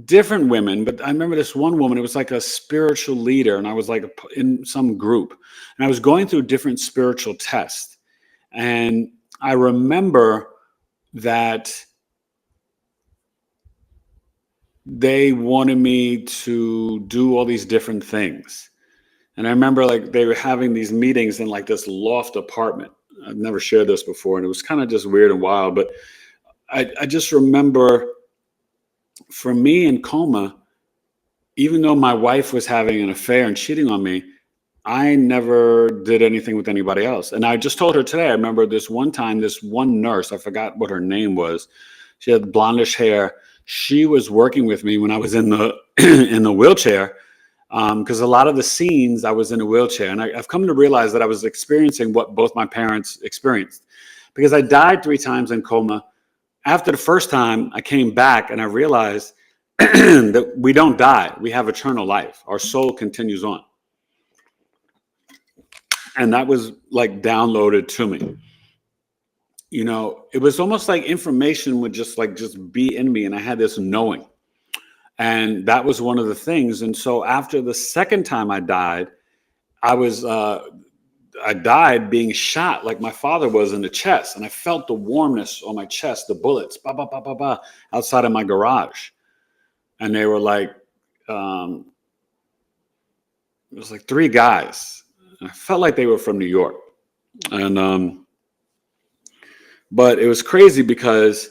different women, but I remember this one woman. It was like a spiritual leader, and I was like in some group, and I was going through different spiritual tests. And I remember that they wanted me to do all these different things. And I remember like they were having these meetings in like this loft apartment. I've never shared this before, and it was kind of just weird and wild. But I just remember for me in Coma, even though my wife was having an affair and cheating on me, I never did anything with anybody else. And I just told her today, I remember this one time, this one nurse, I forgot what her name was. She had blondish hair. She was working with me when I was in the in the wheelchair, because a lot of the scenes I was in a wheelchair. And I've come to realize that I was experiencing what both my parents experienced, because I died 3 times in Coma. After the first time, I came back and I realized that we don't die. We have eternal life. Our soul continues on. And that was like downloaded to me. It was almost like information would just be in me, and I had this knowing. And that was one of the things. And so after the second time I died, I died being shot like my father was in the chest. And I felt the warmness on my chest, the bullets, ba, ba, ba, ba, ba, outside of my garage. And they were like, it was like 3 guys. And I felt like they were from New York. And, but it was crazy because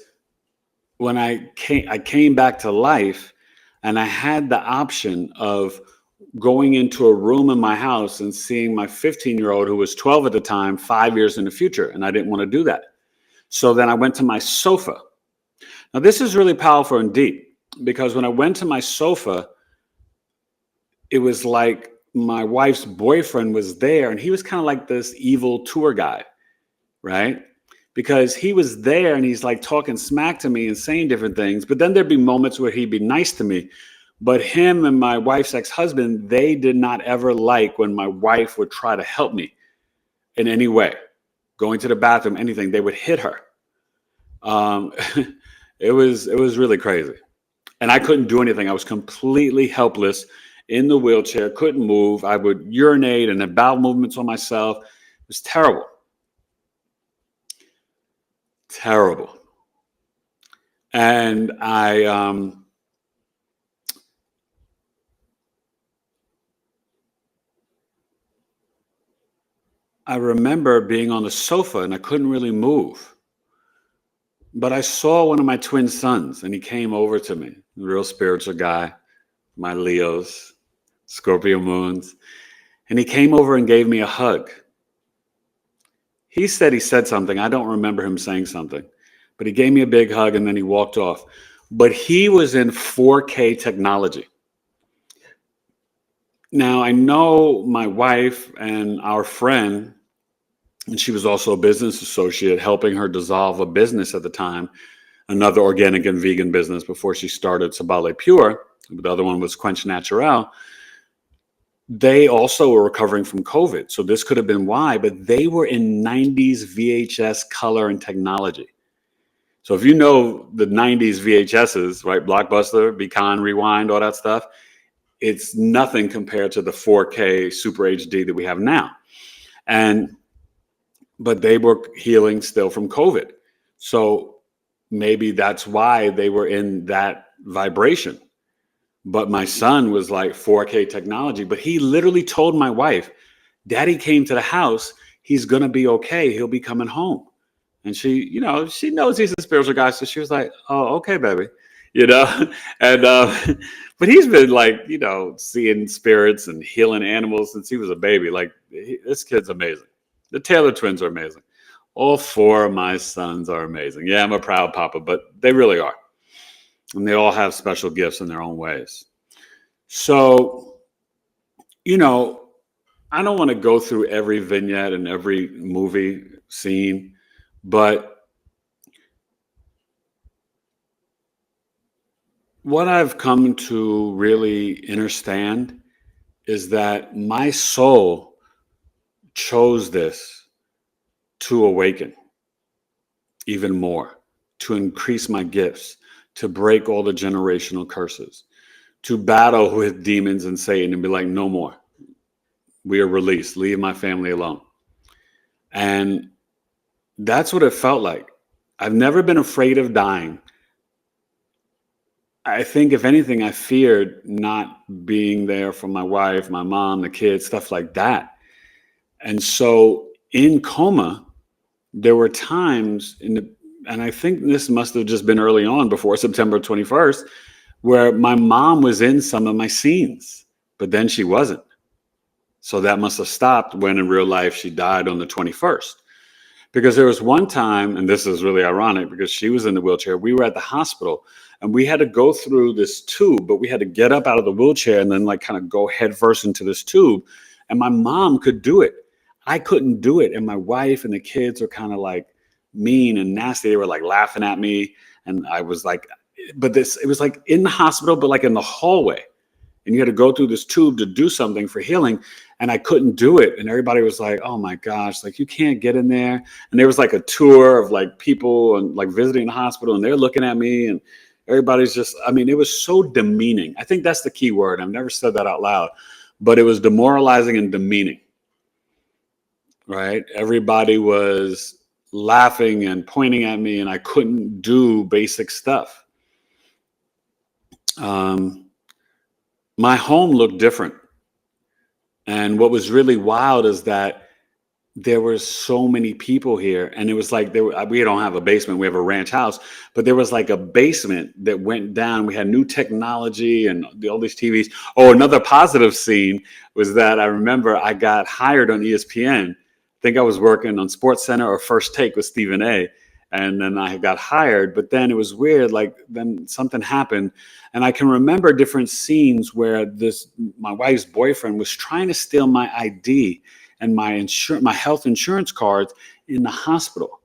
when I came back to life, and I had the option of going into a room in my house and seeing my 15-year-old, who was 12 at the time, 5 years in the future. And I didn't want to do that. So then I went to my sofa. Now, this is really powerful and deep, because when I went to my sofa, it was like my wife's boyfriend was there, and he was kind of like this evil tour guy, right? Because he was there and he's like talking smack to me and saying different things. But then there'd be moments where he'd be nice to me. But him and my wife's ex-husband, they did not ever like when my wife would try to help me in any way, going to the bathroom, anything. They would hit her. It was really crazy. And I couldn't do anything. I was completely helpless in the wheelchair, couldn't move. I would urinate and have bowel movements on myself. It was terrible. Terrible. And I remember being on the sofa and I couldn't really move. But I saw one of my twin sons, and he came over to me, a real spiritual guy, my Leos, Scorpio moons. And he came over and gave me a hug. He said something. I don't remember him saying something, but he gave me a big hug and then he walked off. But he was in 4K technology. Now, I know my wife and our friend, and she was also a business associate, helping her dissolve a business at the time, another organic and vegan business before she started Sabale Pure. The other one was Quench Natural. They also were recovering from COVID. So this could have been why, but they were in 90s VHS color and technology. So if you know the 90s VHSs, right? Blockbuster, Beacon, Rewind, all that stuff, it's nothing compared to the 4K Super HD that we have now. But they were healing still from COVID. So maybe that's why they were in that vibration. But my son was like 4K technology, but he literally told my wife, Daddy came to the house. he's going to be okay. He'll be coming home. And she, she knows he's a spiritual guy. So she was like, oh, okay, baby, and, but he's been like, seeing spirits and healing animals since he was a baby. Like this kid's amazing. The Taylor twins are amazing. All four of my sons are amazing. Yeah, I'm a proud papa, but they really are. And they all have special gifts in their own ways. So, I don't want to go through every vignette and every movie scene, but what I've come to really understand is that my soul chose this to awaken even more, to increase my gifts, to break all the generational curses, to battle with demons and Satan and be like, no more. We are released. Leave my family alone. And that's what it felt like. I've never been afraid of dying. I think, if anything, I feared not being there for my wife, my mom, the kids, stuff like that. And so in coma, there were times and I think this must have just been early on before September 21st, where my mom was in some of my scenes, but then she wasn't. So that must have stopped when in real life she died on the 21st. Because there was one time, and this is really ironic because she was in the wheelchair, we were at the hospital and we had to go through this tube, but we had to get up out of the wheelchair and then like kind of go head first into this tube. And my mom could do it. I couldn't do it. And my wife and the kids were kind of like mean and nasty. They were like laughing at me. And I was like, it was like in the hospital, but like in the hallway. And you had to go through this tube to do something for healing. And I couldn't do it. And everybody was like, oh my gosh, like you can't get in there. And there was like a tour of like people and like visiting the hospital and they're looking at me and everybody's just, it was so demeaning. I think that's the key word. I've never said that out loud, but it was demoralizing and demeaning, right? Everybody was laughing and pointing at me and I couldn't do basic stuff. My home looked different. And what was really wild is that there were so many people here. And it was like, we don't have a basement, we have a ranch house, but there was like a basement that went down. We had new technology and all these TVs. Oh, another positive scene was that I remember I got hired on ESPN. I think I was working on SportsCenter or First Take with Stephen A. And then I got hired, but then it was weird. Like then something happened. And I can remember different scenes where my wife's boyfriend was trying to steal my ID and my health insurance cards in the hospital.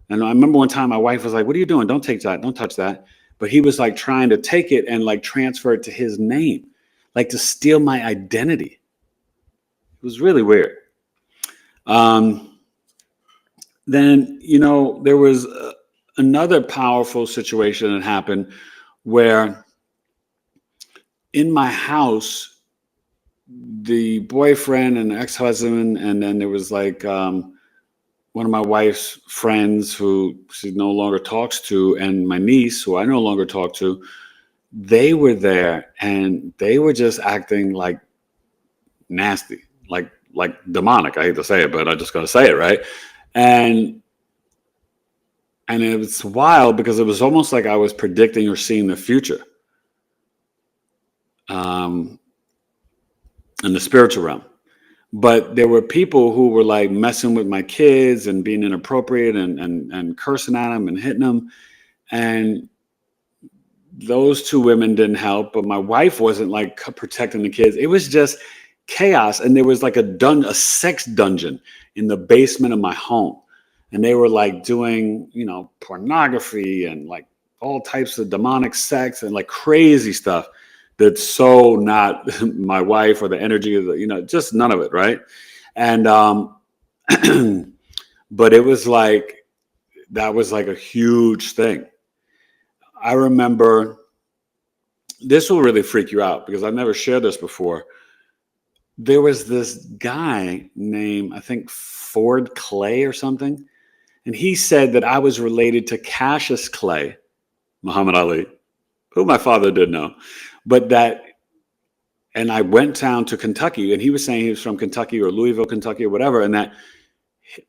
And I remember one time my wife was like, what are you doing? Don't take that. Don't touch that. But he was like trying to take it and like transfer it to his name, like to steal my identity. It was really weird. Then, there was another powerful situation that happened where in my house, the boyfriend and the ex-husband, and then there was like one of my wife's friends who she no longer talks to, and my niece, who I no longer talk to, they were there and they were just acting like nasty, like demonic. I hate to say it, but I just got to say it, right? And it was wild because it was almost like I was predicting or seeing the future in the spiritual realm. But there were people who were like messing with my kids and being inappropriate and cursing at them and hitting them. And those two women didn't help, but my wife wasn't like protecting the kids. It was just chaos. And there was like a sex dungeon in the basement of my home. And they were like doing, pornography and like all types of demonic sex and like crazy stuff that's so not my wife or the energy of just none of it. Right. And, but it was like, that was like a huge thing. I remember, this will really freak you out because I've never shared this before. There was this guy named, I think, Ford Clay or something. And he said that I was related to Cassius Clay, Muhammad Ali, who my father did know. And I went down to Kentucky, and he was saying he was from Kentucky or Louisville, Kentucky or whatever, and that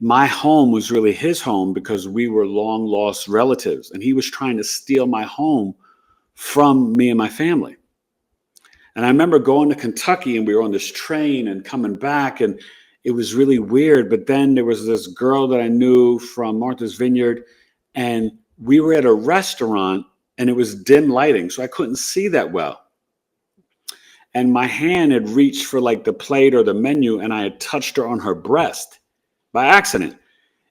my home was really his home because we were long lost relatives, and he was trying to steal my home from me and my family. And I remember going to Kentucky, and we were on this train and coming back, and it was really weird. But then there was this girl that I knew from Martha's Vineyard, and we were at a restaurant, and it was dim lighting, so I couldn't see that well. And my hand had reached for like the plate or the menu, and I had touched her on her breast by accident.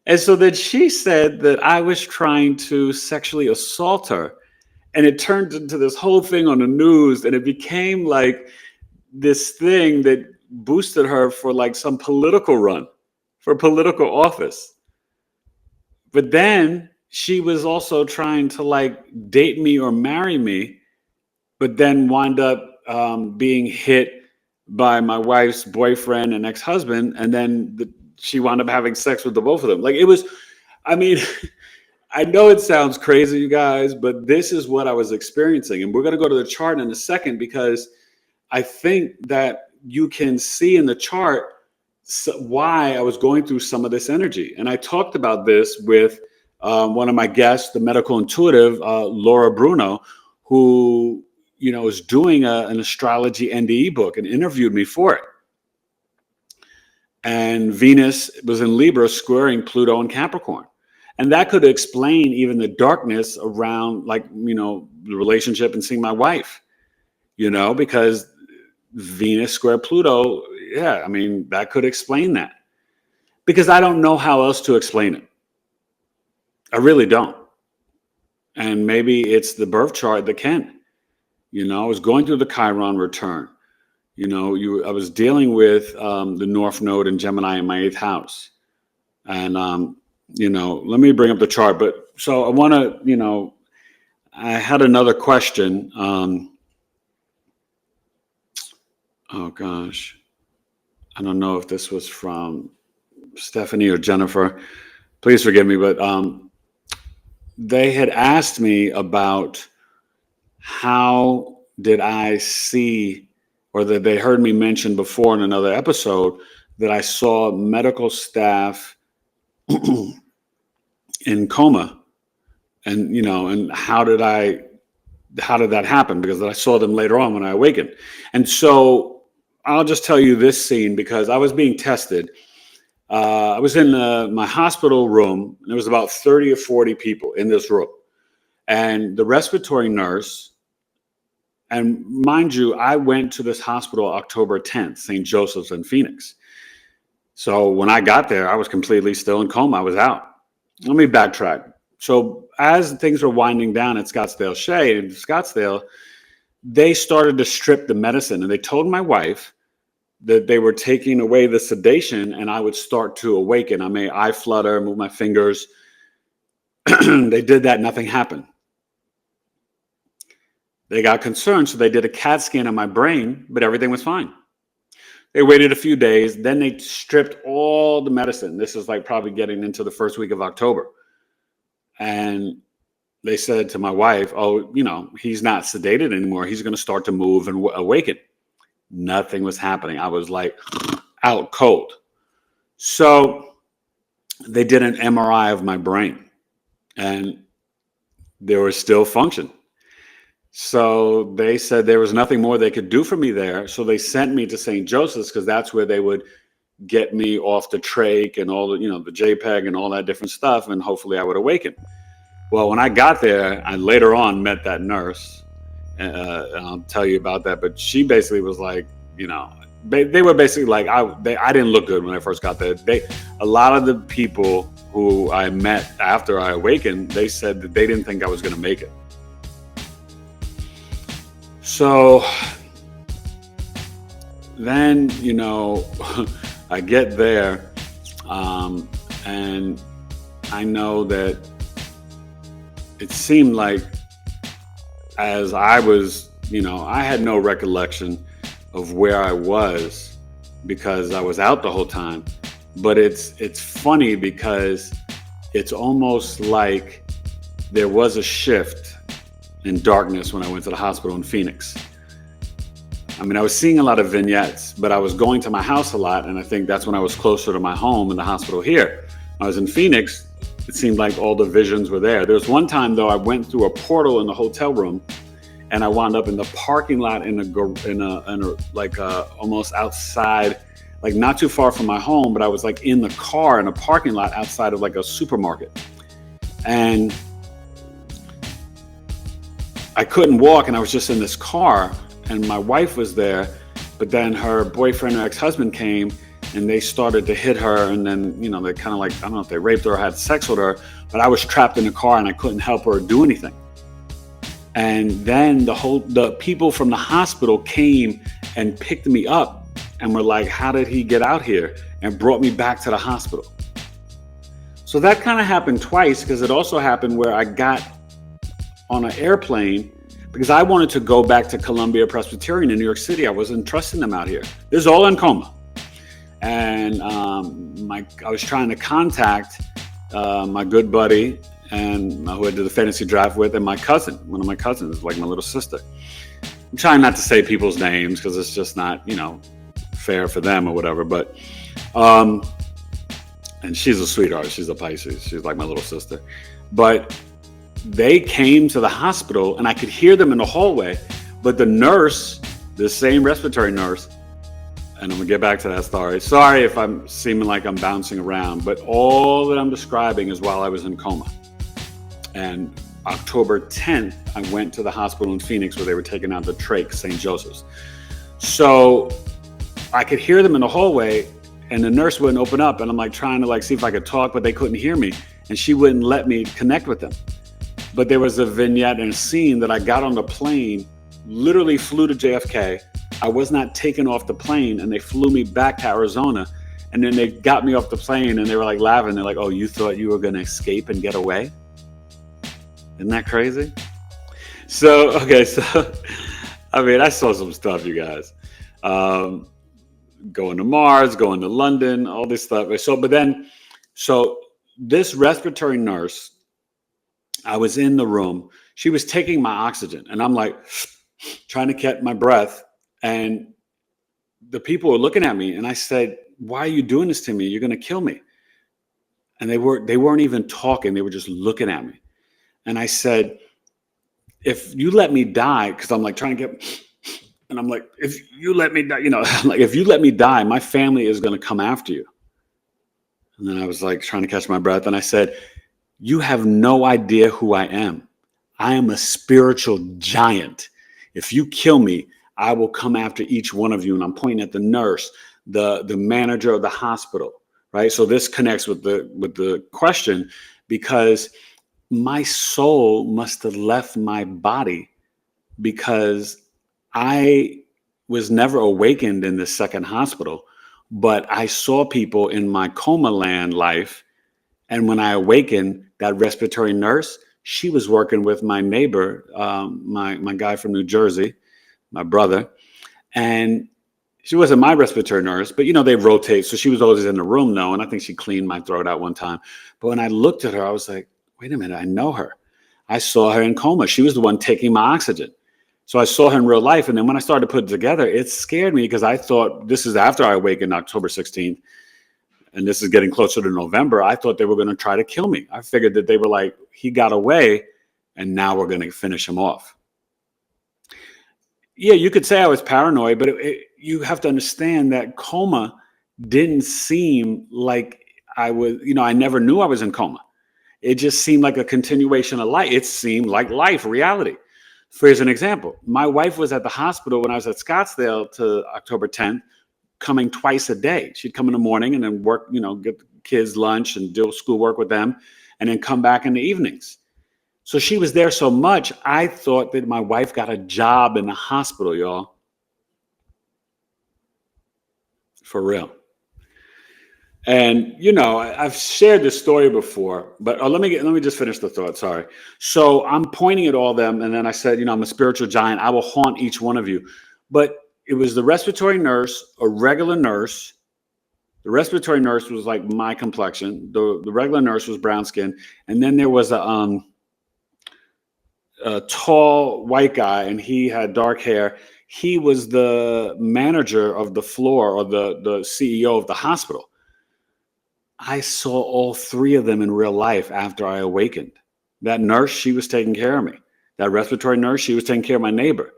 And so then she said that I was trying to sexually assault her. And it turned into this whole thing on the news, and it became like this thing that boosted her for like some political run, for political office. But then she was also trying to like date me or marry me, but then wind up being hit by my wife's boyfriend and ex-husband. And then she wound up having sex with the both of them. Like, it was, I mean, I know it sounds crazy, you guys, but this is what I was experiencing. And we're going to go to the chart in a second, because I think that you can see in the chart why I was going through some of this energy. And I talked about this with one of my guests, the medical intuitive, Laura Bruno, who, you know, is doing an astrology NDE book and interviewed me for it. And Venus was in Libra squaring Pluto and Capricorn. And that could explain even the darkness around, like, you know, the relationship and seeing my wife, you know, because Venus square Pluto, yeah, I mean, that could explain that. Because I don't know how else to explain it. I really don't. And maybe it's the birth chart that can. You know, I was going through the Chiron return. You know, I was dealing with the North Node in Gemini in my 8th house. And, you know, let me bring up the chart. But so I want to, you know, I had another question. Oh, gosh. I don't know if this was from Stephanie or Jennifer. Please forgive me. But they had asked me about how did I see, or that they heard me mention before in another episode, that I saw medical staff in coma, and, you know, and how did that happen? Because I saw them later on when I awakened. And so I'll just tell you this scene, because I was being tested. I was in my hospital room, and there was about 30 or 40 people in this room. And the respiratory nurse, and mind you, I went to this hospital October 10th, St. Joseph's in Phoenix. So when I got there, I was completely still in coma. I was out. Let me backtrack. So as things were winding down at Scottsdale Shea, in Scottsdale, they started to strip the medicine, and they told my wife that they were taking away the sedation, and I would start to awaken. I may eye flutter, move my fingers. They did that. Nothing happened. They got concerned, so they did a CAT scan of my brain, but everything was fine. They waited a few days. Then they stripped all the medicine. This is like probably getting into the first week of October. And they said to my wife, oh, you know, he's not sedated anymore. He's going to start to move and awaken. Nothing was happening. I was like out cold. So they did an MRI of my brain, and there was still function. So they said there was nothing more they could do for me there. So they sent me to St. Joseph's, because that's where they would get me off the trach and all the, you know, the JPEG and all that different stuff. And hopefully I would awaken. Well, when I got there, I later on met that nurse. And I'll tell you about that. But she basically was like, you know, they were basically like, I didn't look good when I first got there. A lot of the people who I met after I awakened, they said that they didn't think I was going to make it. So then, you know, I get there, and I know that it seemed like, as I was, you know, I had no recollection of where I was, because I was out the whole time. But it's funny, because it's almost like there was a shift in darkness when I went to the hospital in Phoenix. I mean, I was seeing a lot of vignettes, but I was going to my house a lot. And I think that's when I was closer to my home in the hospital here. I was in Phoenix. It seemed like all the visions were there. There was one time, though, I went through a portal in the hotel room, and I wound up in the parking lot in a almost outside, like not too far from my home, but I was like in the car in a parking lot outside of like a supermarket. And I couldn't walk, and I was just in this car, and my wife was there, but then her boyfriend or ex-husband came, and they started to hit her, and then, you know, they kind of like, I don't know if they raped her or had sex with her, but I was trapped in the car and I couldn't help her or do anything. And then the people from the hospital came and picked me up and were like, how did he get out here? And brought me back to the hospital. So that kind of happened twice, because it also happened where I got on an airplane because I wanted to go back to Columbia Presbyterian in New York City. I wasn't trusting them out here. This is all in Coma. And I was trying to contact my good buddy and who I did the fantasy draft with, and my cousin, one of my cousins, like my little sister. I'm trying not to say people's names because it's just not, you know, fair for them or whatever. But and she's a sweetheart. She's a Pisces. She's like my little sister. But they came to the hospital, and I could hear them in the hallway. But the nurse, the same respiratory nurse, and I'm gonna get back to that story. Sorry if I'm seeming like I'm bouncing around, but all that I'm describing is while I was in coma. And October 10th, I went to the hospital in Phoenix where they were taking out the trach, St. Joseph's. So I could hear them in the hallway, and the nurse wouldn't open up, and I'm like trying to like see if I could talk, but they couldn't hear me, and she wouldn't let me connect with them. But there was a vignette and a scene that I got on the plane, literally flew to JFK. I was not taken off the plane, and they flew me back to Arizona, and then they got me off the plane, and they were like laughing. They're like, "Oh, you thought you were going to escape and get away?" Isn't that crazy? So, okay, so I mean, I saw some stuff, you guys. Going to Mars, going to London, all this stuff. So this respiratory nurse, I was in the room. She was taking my oxygen, and I'm like trying to catch my breath. And the people were looking at me, and I said, "Why are you doing this to me? You're going to kill me." And they weren't even talking. They were just looking at me. And I said, "If you let me die," because I'm like trying to get, and I'm like, "If you let me die, you know, like if you let me die, my family is going to come after you." And then I was like trying to catch my breath, and I said, "You have no idea who I am. I am a spiritual giant. If you kill me, I will come after each one of you." And I'm pointing at the nurse, the manager of the hospital, right? So this connects with the question, because my soul must have left my body, because I was never awakened in the second hospital, but I saw people in my coma land life. And when I awakened, that respiratory nurse, she was working with my neighbor, my guy from New Jersey, my brother. And she wasn't my respiratory nurse, but, you know, they rotate. So she was always in the room though. And I think she cleaned my throat out one time. But when I looked at her, I was like, wait a minute, I know her. I saw her in coma. She was the one taking my oxygen. So I saw her in real life. And then when I started to put it together, it scared me, because I thought, this is after I awakened October 16th. And this is getting closer to November. I thought they were going to try to kill me. I figured that they were like, he got away, and now we're going to finish him off. Yeah, you could say I was paranoid, but you have to understand that coma didn't seem like I was, you know, I never knew I was in coma. It just seemed like a continuation of life. It seemed like life, reality. For an example, my wife was at the hospital when I was at Scottsdale to October 10th, coming twice a day. She'd come in the morning and then work, you know, get the kids lunch and do schoolwork with them, and then come back in the evenings. So she was there so much, I thought that my wife got a job in the hospital, y'all. For real. And, you know, I've shared this story before, but let me just finish the thought. Sorry. So I'm pointing at all of them. And then I said, you know, I'm a spiritual giant. I will haunt each one of you. But it was the respiratory nurse, a regular nurse. The respiratory nurse was like my complexion. The regular nurse was brown skin. And then there was a tall white guy, and he had dark hair. He was the manager of the floor, or the CEO of the hospital. I saw all three of them in real life after I awakened. That nurse, she was taking care of me. That respiratory nurse, she was taking care of my neighbor.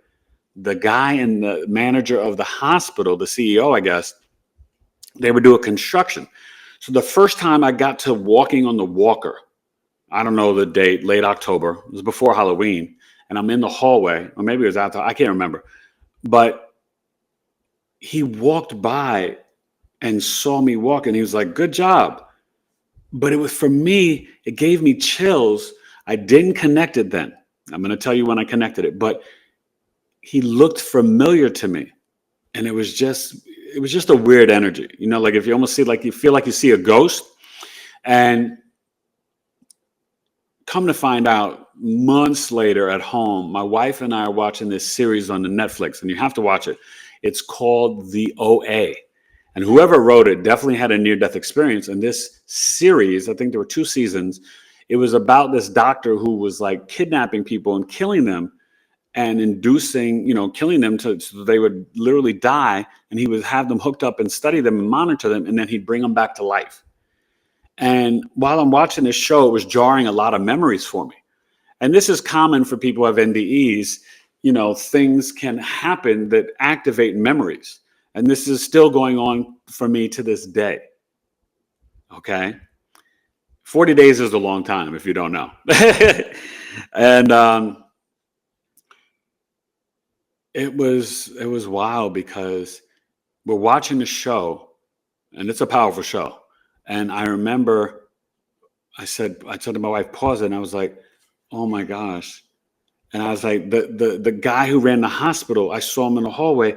The guy and the manager of the hospital, the CEO, I guess, they were doing construction. So the first time I got to walking on the walker, I don't know the date, late October, it was before Halloween, and I'm in the hallway, or maybe it was after, I can't remember. But he walked by and saw me walk, and he was like, good job. But it was, for me, it gave me chills. I didn't connect it then. I'm going to tell you when I connected it, but he looked familiar to me. And it was just a weird energy. You know, like if you almost see, like you feel like you see a ghost. And come to find out, months later at home, my wife and I are watching this series on the Netflix, and you have to watch it. It's called The OA. And whoever wrote it definitely had a near-death experience. And this series, I think there were 2 seasons, it was about this doctor who was like kidnapping people and killing them and inducing, killing them so they would literally die. And he would have them hooked up and study them and monitor them, and then he'd bring them back to life. And while I'm watching this show, it was jarring a lot of memories for me. And this is common for people who have NDEs. Things can happen that activate memories. And this is still going on for me to this day. Okay. 40 days is a long time if you don't know. And it was wild, because we're watching the show, and it's a powerful show. And I remember I said to my wife, pause it. And I was like, oh my gosh. And I was like, the guy who ran the hospital, I saw him in the hallway.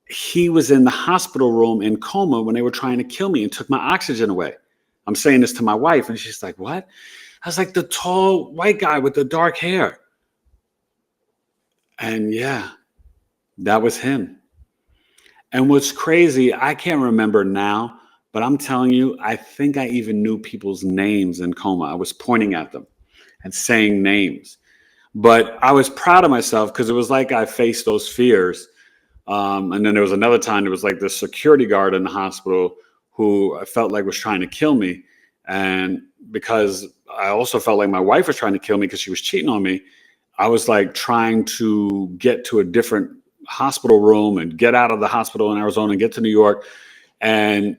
He was in the hospital room in coma when they were trying to kill me and took my oxygen away. I'm saying this to my wife, and she's like, what? I was like, the tall white guy with the dark hair. And yeah, that was him. And what's crazy, I can't remember now, but I'm telling you, I think I even knew people's names in coma. I was pointing at them and saying names. But I was proud of myself, because it was like I faced those fears. And then there was another time, there was like this security guard in the hospital who I felt like was trying to kill me. And because I also felt like my wife was trying to kill me because she was cheating on me, I was like trying to get to a different hospital room and get out of the hospital in Arizona and get to New York. And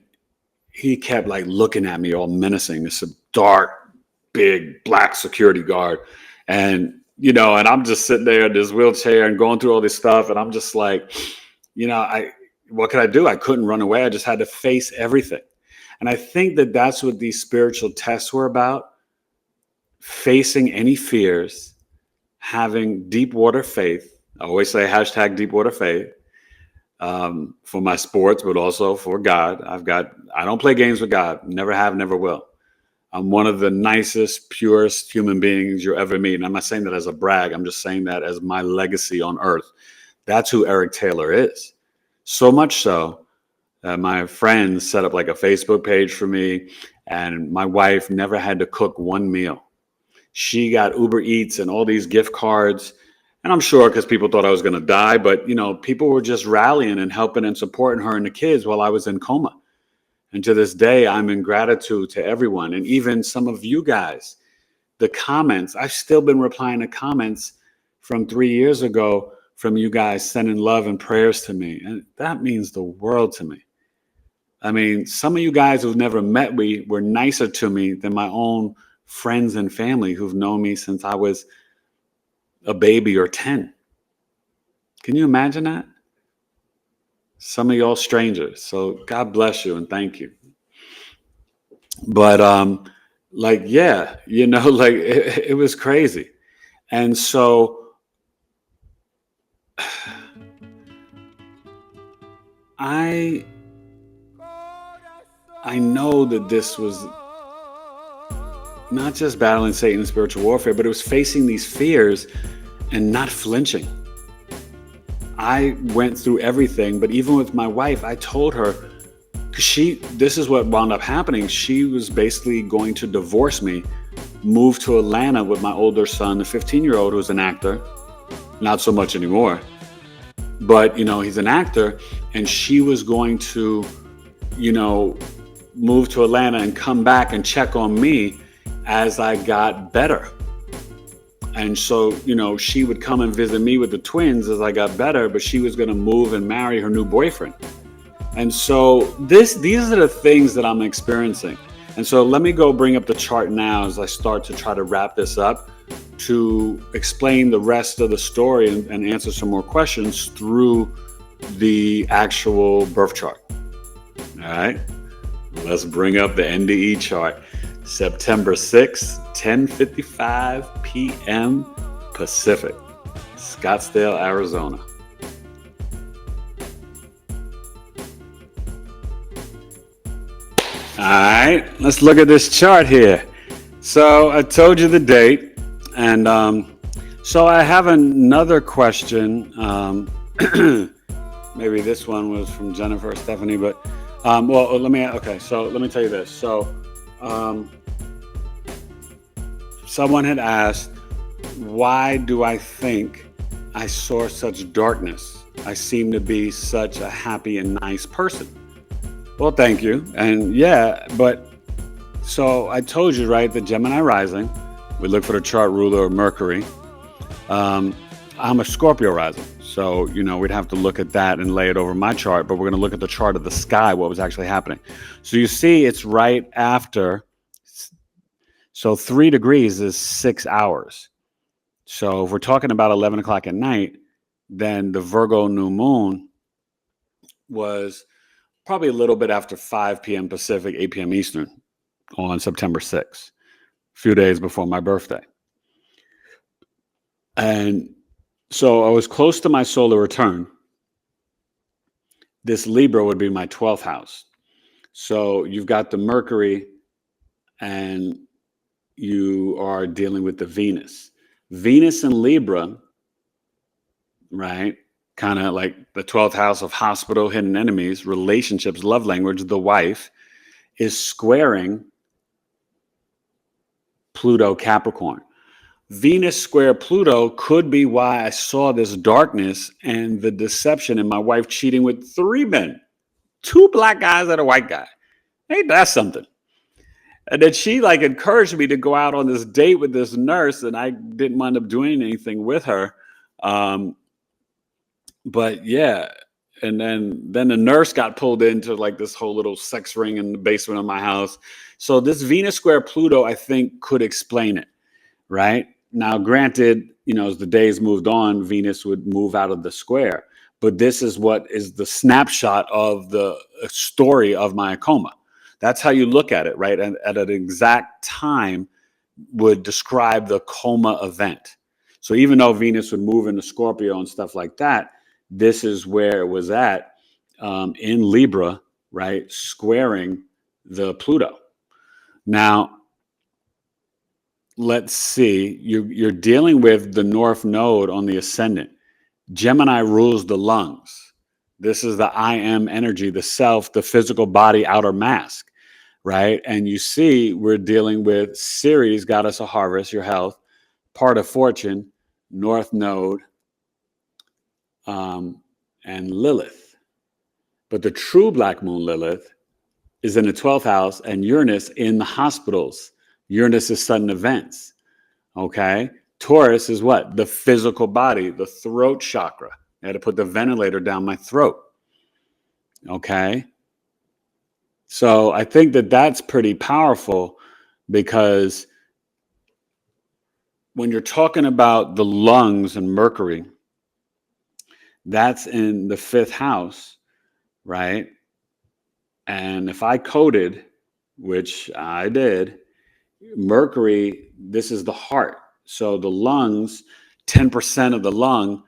he kept like looking at me all menacing. This dark, big black security guard. And and I'm just sitting there in this wheelchair and going through all this stuff. And I'm just like, what could I do? I couldn't run away. I just had to face everything. And I think that that's what these spiritual tests were about. Facing any fears, having deep water faith. I always say hashtag deep water faith for my sports, but also for God. I don't play games with God. Never have, never will. I'm one of the nicest, purest human beings you'll ever meet. And I'm not saying that as a brag. I'm just saying that as my legacy on earth. That's who Eric Taylor is. So much so that my friends set up like a Facebook page for me, and my wife never had to cook one meal. She got Uber Eats and all these gift cards. And I'm sure because people thought I was going to die, but people were just rallying and helping and supporting her and the kids while I was in coma. And to this day, I'm in gratitude to everyone. And even some of you guys, the comments, I've still been replying to comments from 3 years ago from you guys sending love and prayers to me. And that means the world to me. I mean, some of you guys who've never met me were nicer to me than my own friends and family who've known me since I was a baby or 10. Can you imagine that? Some of y'all strangers. So God bless you and thank you. But it was crazy. And so I know that this was not just battling Satan in spiritual warfare, but it was facing these fears and not flinching. I went through everything, but even with my wife, I told her, because this is what wound up happening. She was basically going to divorce me, move to Atlanta with my older son, the 15-year-old who's an actor, not so much anymore. but he's an actor, and she was going to, move to Atlanta and come back and check on me as I got better. And so, she would come and visit me with the twins as I got better, but she was going to move and marry her new boyfriend. And so these are the things that I'm experiencing. And so let me go bring up the chart now as I start to try to wrap this up to explain the rest of the story and answer some more questions through the actual birth chart. All right, let's bring up the NDE chart. September 6th, 10:55 p.m. Pacific, Scottsdale, Arizona. All right, let's look at this chart here. So I told you the date, and so I have another question. Maybe this one was from Jennifer or Stephanie, but let me tell you this. So someone had asked, why do I think I saw such darkness? I seem to be such a happy and nice person. Well, thank you. And yeah, but so I told you, right, the Gemini rising, we look for the chart ruler of Mercury. I'm a Scorpio rising. So, we'd have to look at that and lay it over my chart, but we're going to look at the chart of the sky, what was actually happening. So you see it's right after. So 3 degrees is 6 hours. So if we're talking about 11 o'clock at night, then the Virgo new moon was probably a little bit after 5 p.m. Pacific, 8 p.m. Eastern on September 6th, a few days before my birthday. And so I was close to my solar return. This Libra would be my 12th house. So you've got the Mercury and you are dealing with the Venus. Venus and Libra, right? Kind of like the 12th house of hospital, hidden enemies, relationships, love language, the wife, is squaring Pluto, Capricorn. Venus square Pluto could be why I saw this darkness and the deception in my wife cheating with 3 men, 2 black guys and a white guy. Ain't that something? And then she encouraged me to go out on this date with this nurse, and I didn't wind up doing anything with her. But yeah, and then the nurse got pulled into this whole little sex ring in the basement of my house. So this Venus square Pluto, I think, could explain it, right? Now, granted, as the days moved on, Venus would move out of the square. But this is what is the snapshot of the story of my coma. That's how you look at it, right? And at an exact time would describe the coma event. So even though Venus would move into Scorpio and stuff like that, this is where it was at in Libra, right? Squaring the Pluto. Now, let's see. You're dealing with the North Node on the ascendant. Gemini rules the lungs. This is the I am energy, the self, the physical body, outer mask, right? And you see, we're dealing with Ceres, goddess of harvest, your health, part of fortune, North Node, and Lilith. But the true black moon Lilith is in the 12th house, and Uranus in the hospitals. Uranus is sudden events, okay? Taurus is what? The physical body, the throat chakra. I had to put the ventilator down my throat, okay? So I think that that's pretty powerful, because when you're talking about the lungs and Mercury, that's in the 5th house, right? And if I coded, which I did, Mercury, this is the heart. So the lungs, 10% of the lung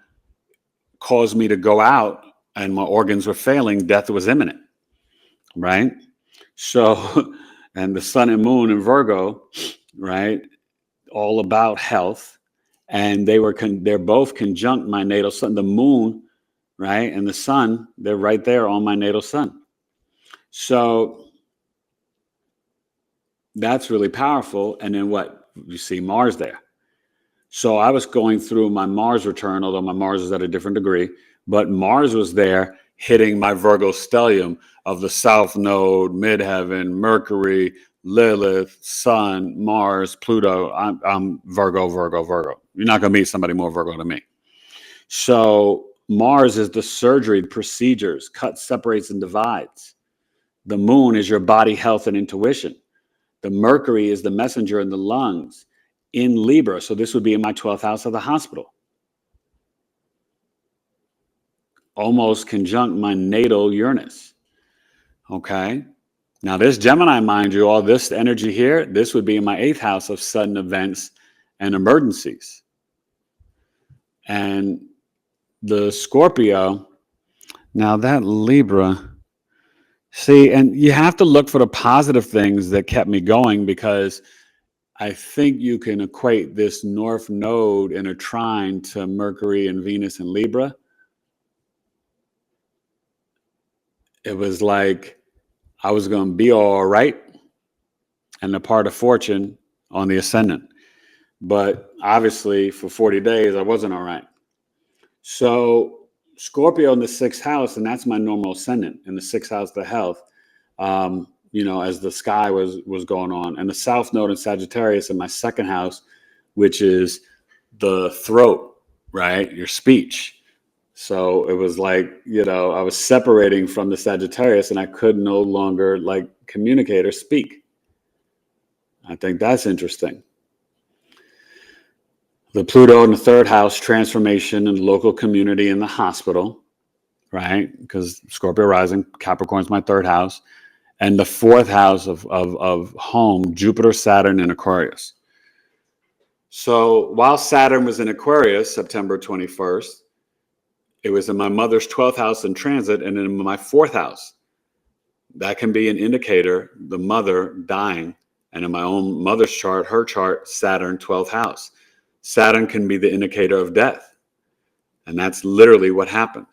caused me to go out and my organs were failing. Death was imminent, right? So, and the sun and moon in Virgo, right? All about health. And they're both conjunct my natal sun. The moon, right? And the sun, they're right there on my natal sun. So that's really powerful. And then what? You see Mars there. So I was going through my Mars return, although my Mars is at a different degree, but Mars was there hitting my Virgo stellium of the South Node, Midheaven, Mercury, Lilith, Sun, Mars, Pluto. I'm Virgo, Virgo, Virgo. You're not going to meet somebody more Virgo than me. So Mars is the surgery, procedures, cuts, separates, and divides. The moon is your body, health, and intuition. The Mercury is the messenger in the lungs in Libra. So this would be in my 12th house of the hospital. Almost conjunct my natal Uranus. Okay. Now this Gemini, mind you, all this energy here, this would be in my 8th house of sudden events and emergencies. And the Scorpio, now that Libra, see, and you have to look for the positive things that kept me going, because I think you can equate this North Node in a trine to Mercury and Venus and Libra. It was like I was going to be all right, and the part of fortune on the ascendant. But obviously for 40 days, I wasn't all right. So Scorpio in the 6th house, and that's my normal ascendant in the 6th house of health, as the sky was going on. And the South Node in Sagittarius in my 2nd house, which is the throat, right? Your speech. So it was like, I was separating from the Sagittarius, and I could no longer communicate or speak. I think that's interesting. The Pluto in the 3rd house, transformation in the local community in the hospital, right? Because Scorpio rising, Capricorn's my 3rd house. And the 4th house of home, Jupiter, Saturn, and Aquarius. So while Saturn was in Aquarius, September 21st, it was in my mother's 12th house in transit and in my 4th house. That can be an indicator, the mother dying. And in my own mother's chart, her chart, Saturn, 12th house. Saturn can be the indicator of death. And that's literally what happened.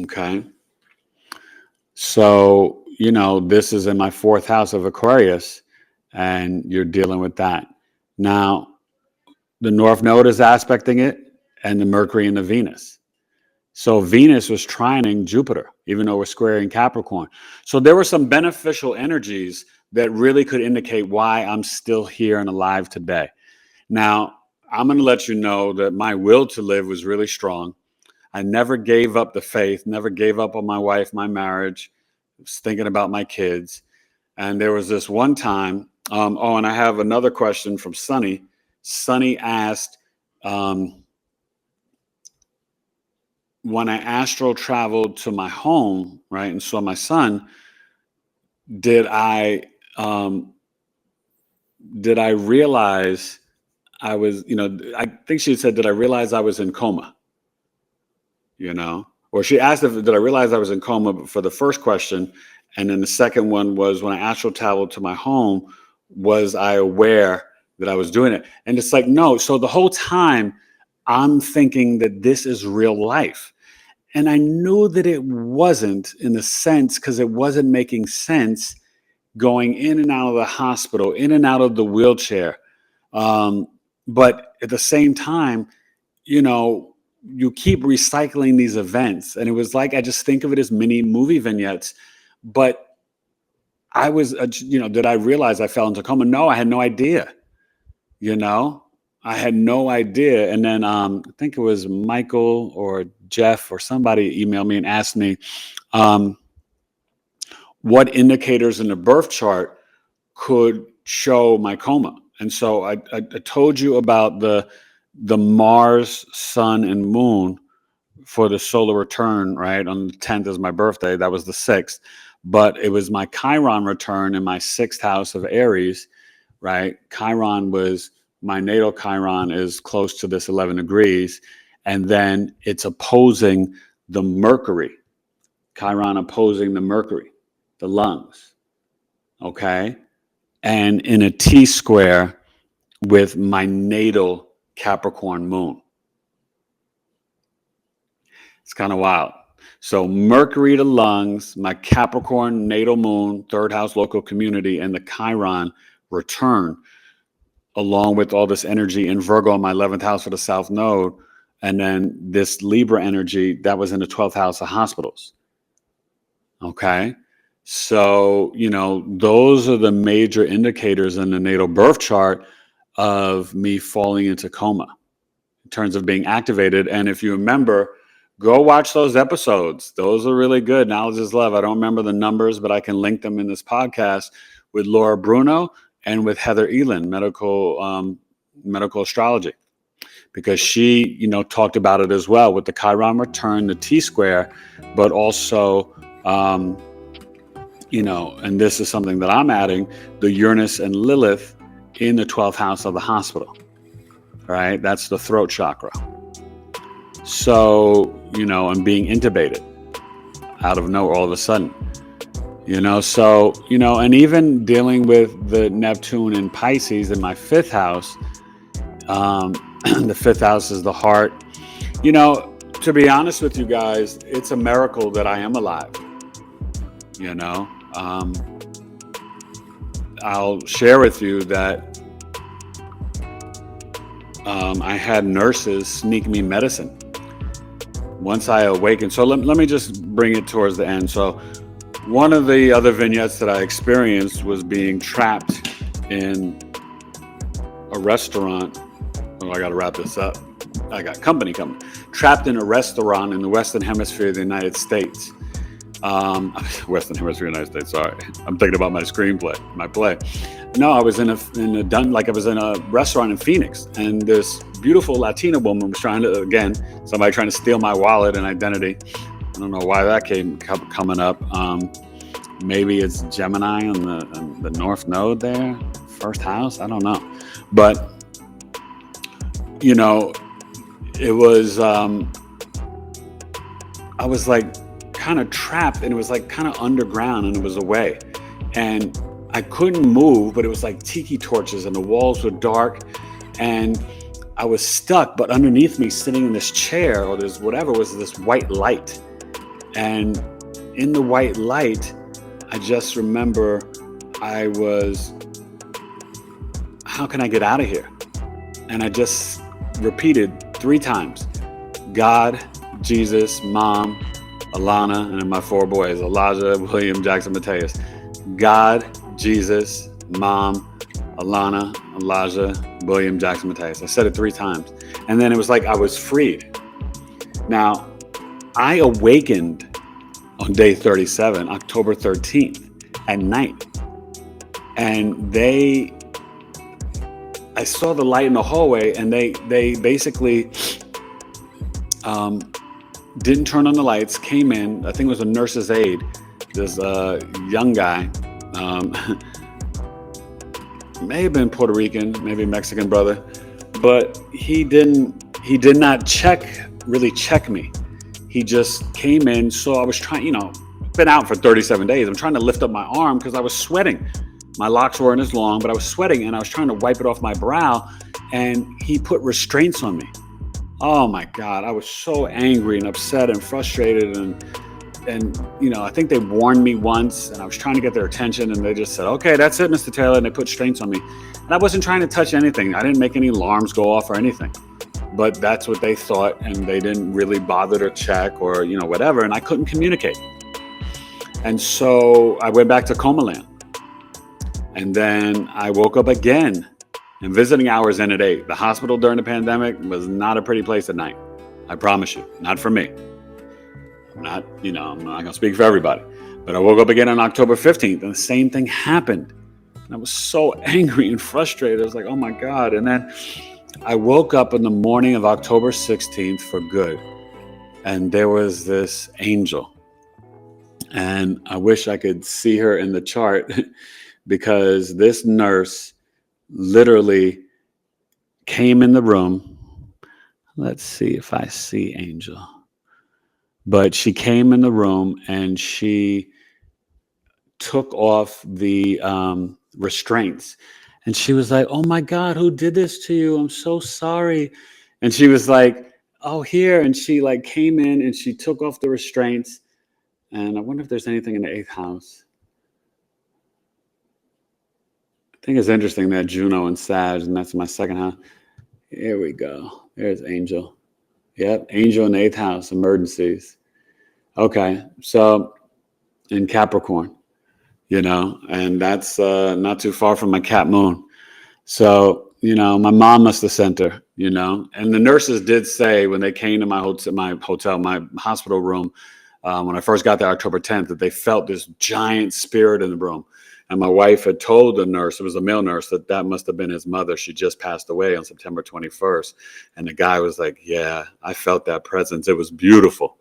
Okay. So, this is in my 4th house of Aquarius, and you're dealing with that. Now, the North Node is aspecting it, and the Mercury and the Venus. So Venus was trining Jupiter, even though we're squaring Capricorn. So there were some beneficial energies that really could indicate why I'm still here and alive today. Now, I'm going to let you know that my will to live was really strong. I never gave up the faith, never gave up on my wife, my marriage. I was thinking about my kids. And there was this one time, and I have another question from Sunny. Sunny asked, when I astral traveled to my home, right, and saw my son, did I realize I was, I think she said, did I realize I was in coma? Or she asked did I realize I was in coma for the first question. And then the second one was, when I astral traveled to my home, was I aware that I was doing it? And it's like, no. So the whole time I'm thinking that this is real life. And I knew that it wasn't, in the sense, because it wasn't making sense going in and out of the hospital, in and out of the wheelchair. But at the same time, you keep recycling these events. And it was like, I just think of it as mini movie vignettes. But I was, did I realize I fell into coma? No, I had no idea. I had no idea. And then I think it was Michael or Jeff or somebody emailed me and asked me what indicators in the birth chart could show my coma. And so I told you about the Mars, Sun, and Moon for the solar return, right? On the 10th is my birthday. That was the 6th. But it was my Chiron return in my 6th house of Aries, right? Chiron was, my natal Chiron is close to this 11 degrees. And then it's opposing the Mercury. Chiron opposing the Mercury, the lungs. Okay? And in a T-square with my natal Capricorn moon. It's kind of wild. So Mercury to lungs, my Capricorn natal moon, 3rd house local community, and the Chiron return. along with all this energy in Virgo in my 11th house for the South Node, and then this Libra energy that was in the 12th house of hospitals. Okay. So, those are the major indicators in the natal birth chart of me falling into coma in terms of being activated. And if you remember, go watch those episodes. Those are really good. Knowledge is love. I don't remember the numbers, but I can link them in this podcast with Laura Bruno and with Heather Elin, medical astrology, because she, talked about it as well with the Chiron return, the T-square, but also, and this is something that I'm adding, the Uranus and Lilith in the 12th house of the hospital, right? That's the throat chakra. So, I'm being intubated out of nowhere all of a sudden, so, and even dealing with the Neptune and Pisces in my 5th house, the 5th house is the heart. To be honest with you guys, it's a miracle that I am alive. I'll share with you that I had nurses sneak me medicine once I awakened. So let me just bring it towards the end. So one of the other vignettes that I experienced was being trapped in a restaurant. Oh, I got to wrap this up. I got company coming. Trapped in a restaurant in the Western Hemisphere of the United States. Western Hemisphere of the United States. Sorry, I'm thinking about my screenplay, my play. No, I was in a restaurant in Phoenix, and this beautiful Latina woman was somebody trying to steal my wallet and identity. I don't know why that coming up. Maybe it's Gemini on the North Node there, first house. I don't know, but it was. I was like kind of trapped, and it was like kind of underground, and it was away, and I couldn't move, but it was like tiki torches, and the walls were dark, and I was stuck. But underneath me, sitting in this chair or this whatever, was this white light. And in the white light, I just remember how can I get out of here? And I just repeated 3 times, God, Jesus, Mom, Alana, and then my 4 boys, Elijah, William, Jackson, Mateus. God, Jesus, Mom, Alana, Elijah, William, Jackson, Mateus. I said it 3 times. And then it was like I was freed. Now, I awakened on day 37, October 13th at night. And I saw the light in the hallway, and they basically didn't turn on the lights, came in. I think it was a nurse's aide, this young guy, may have been Puerto Rican, maybe Mexican brother, but he did not really check me. He just came in, so I was trying, been out for 37 days. I'm trying to lift up my arm because I was sweating. My locks weren't as long, but I was sweating, and I was trying to wipe it off my brow, and he put restraints on me. Oh my God, I was so angry and upset and frustrated, and I think they warned me once, and I was trying to get their attention, and they just said, okay, that's it, Mr. Taylor, and they put restraints on me. And I wasn't trying to touch anything. I didn't make any alarms go off or anything, but that's what they thought, and they didn't really bother to check or, whatever, and I couldn't communicate. And so I went back to coma land, and then I woke up again, and visiting hours ended at 8. The hospital during the pandemic was not a pretty place at night. I promise you, not for me. I'm not going to speak for everybody. But I woke up again on October 15th, and the same thing happened. And I was so angry and frustrated. I was like, oh my God. And then I woke up in the morning of October 16th for good. And there was this angel. And I wish I could see her in the chart because this nurse literally came in the room. Let's see if I see Angel. But she came in the room and she took off the restraints. And she was like, oh my God, who did this to you? I'm so sorry. And she was like, oh, here. And she came in and she took off the restraints. And I wonder if there's anything in the 8th house. I think it's interesting that Juno and Sag, and that's my second house. Here we go. There's Angel. Yep, Angel in the 8th house, emergencies. Okay, so in Capricorn, and that's not too far from my Cap Moon. So, my mom must have sent her, and the nurses did say when they came to my hospital room, when I first got there October 10th, that they felt this giant spirit in the room. And my wife had told the nurse, it was a male nurse, that must have been his mother. She just passed away on September 21st. And the guy was like, yeah, I felt that presence. It was beautiful.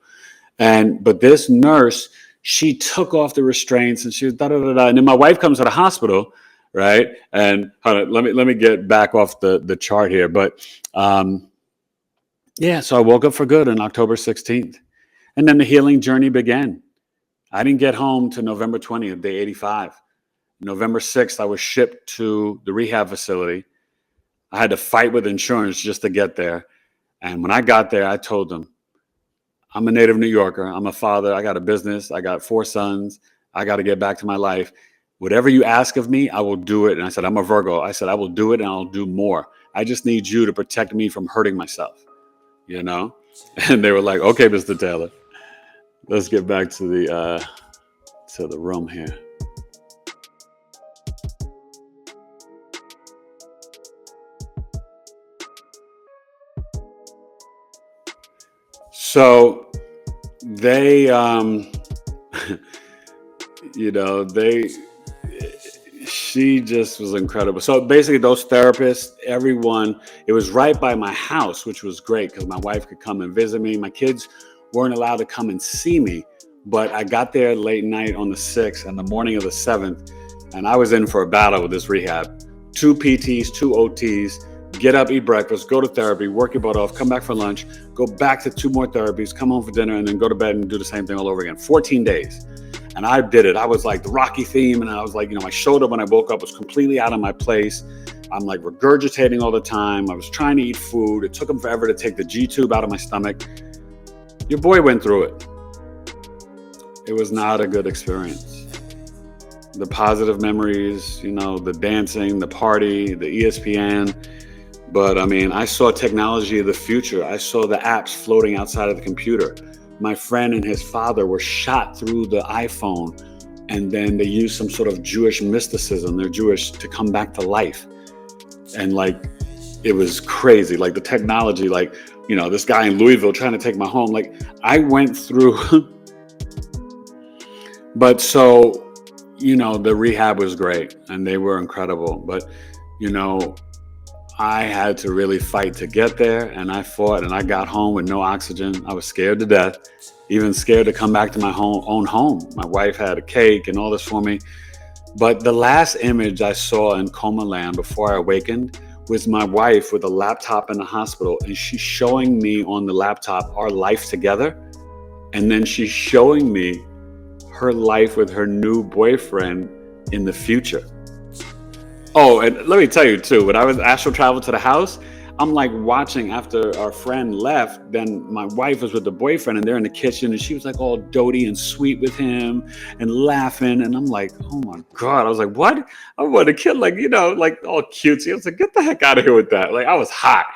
But this nurse, she took off the restraints and she was da-da-da-da. And then my wife comes to the hospital, right? And let me get back off the chart here. But so I woke up for good on October 16th. And then the healing journey began. I didn't get home to November 20th, day 85. November 6th, I was shipped to the rehab facility. I had to fight with insurance just to get there. And when I got there, I told them, I'm a native New Yorker. I'm a father. I got a business. I got 4 sons. I got to get back to my life. Whatever you ask of me, I will do it. And I said, I'm a Virgo. I said, I will do it and I'll do more. I just need you to protect me from hurting myself, And they were like, okay, Mr. Taylor, let's get back to the room here. So they, she just was incredible. So basically those therapists, everyone, it was right by my house, which was great because my wife could come and visit me. My kids weren't allowed to come and see me, but I got there late night on the 6th and the morning of the 7th, and I was in for a battle with this rehab. 2 PTs, 2 OTs, get up, eat breakfast, go to therapy, work your butt off, come back for lunch, go back to 2 more therapies, come home for dinner, and then go to bed and do the same thing all over again. 14 days. And I did it. I was like the Rocky theme, and I was like, my shoulder when I woke up was completely out of my place. I'm like regurgitating all the time. I was trying to eat food. It took them forever to take the G-tube out of my stomach. Your boy went through it. It was not a good experience. The positive memories, the dancing, the party, the ESPN. But I saw technology of the future. I saw the apps floating outside of the computer. My friend and his father were shot through the iPhone, and then they used some sort of Jewish mysticism. They're Jewish to come back to life. And it was crazy. The technology, this guy in Louisville trying to take my home. I went through, but so, the rehab was great and they were incredible. But, I had to really fight to get there, and I fought, and I got home with no oxygen. I was scared to death, even scared to come back to my own home. My wife had a cake and all this for me. But the last image I saw in coma land before I awakened was my wife with a laptop in the hospital, and she's showing me on the laptop our life together. And then she's showing me her life with her new boyfriend in the future. Oh, and let me tell you too, when I was astral travel to the house, I'm watching after our friend left, then my wife was with the boyfriend and they're in the kitchen and she was all doty and sweet with him and laughing. And I'm like, oh my God. I was like, what? I want a kid, all cutesy. I was like, get the heck out of here with that. I was hot.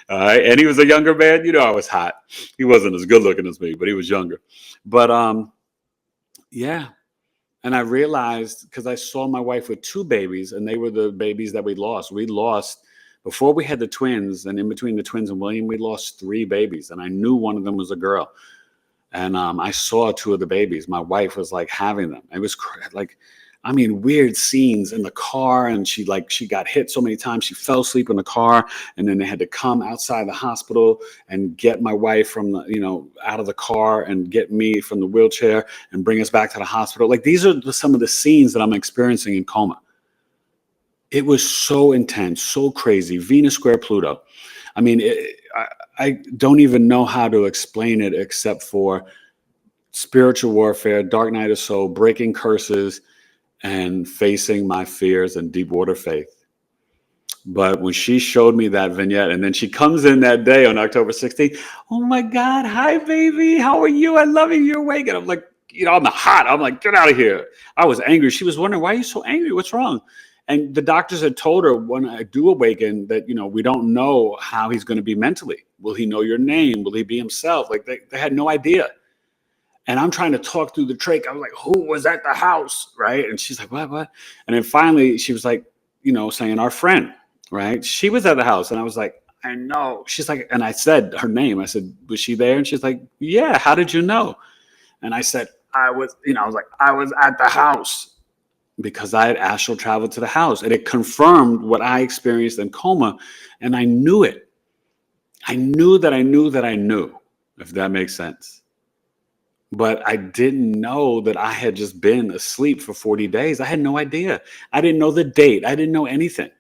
All right. And he was a younger man. I was hot. He wasn't as good looking as me, but he was younger. But yeah. And I realized, because I saw my wife with 2 babies, and they were the babies that we lost. We lost, before we had the twins, and in between the twins and William, we lost 3 babies. And I knew one of them was a girl. And I saw 2 of the babies. My wife was having them. It was weird scenes in the car. And she got hit so many times. She fell asleep in the car. And then they had to come outside the hospital and get my wife from the, out of the car and get me from the wheelchair and bring us back to the hospital. These are some of the scenes that I'm experiencing in coma. It was so intense, so crazy. Venus square Pluto. I don't even know how to explain it except for spiritual warfare, dark night of soul, breaking curses, and facing my fears and deep water faith. But when she showed me that vignette, and then she comes in that day on October 16th, oh my God, hi baby, how are you? I love you, you're awake. And I'm like, I'm hot. I'm like, get out of here. I was angry. She was wondering, why are you so angry? What's wrong? And the doctors had told her, when I do awaken, that, we don't know how he's going to be mentally. Will he know your name? Will he be himself? Like they had no idea. And I'm trying to talk through the trach. I was like, who was at the house? Right. And she's like, what? And then finally she was like, saying our friend, right? She was at the house. And I was like, I know. She's like, and I said her name. I said, was she there? And she's like, yeah. How did you know? And I said, I was at the house, because I had astral traveled to the house, and it confirmed what I experienced in coma. And I knew it. I knew that I knew that I knew, if that makes sense. But I didn't know that I had just been asleep for 40 days. I had no idea. I didn't know the date. I didn't know anything.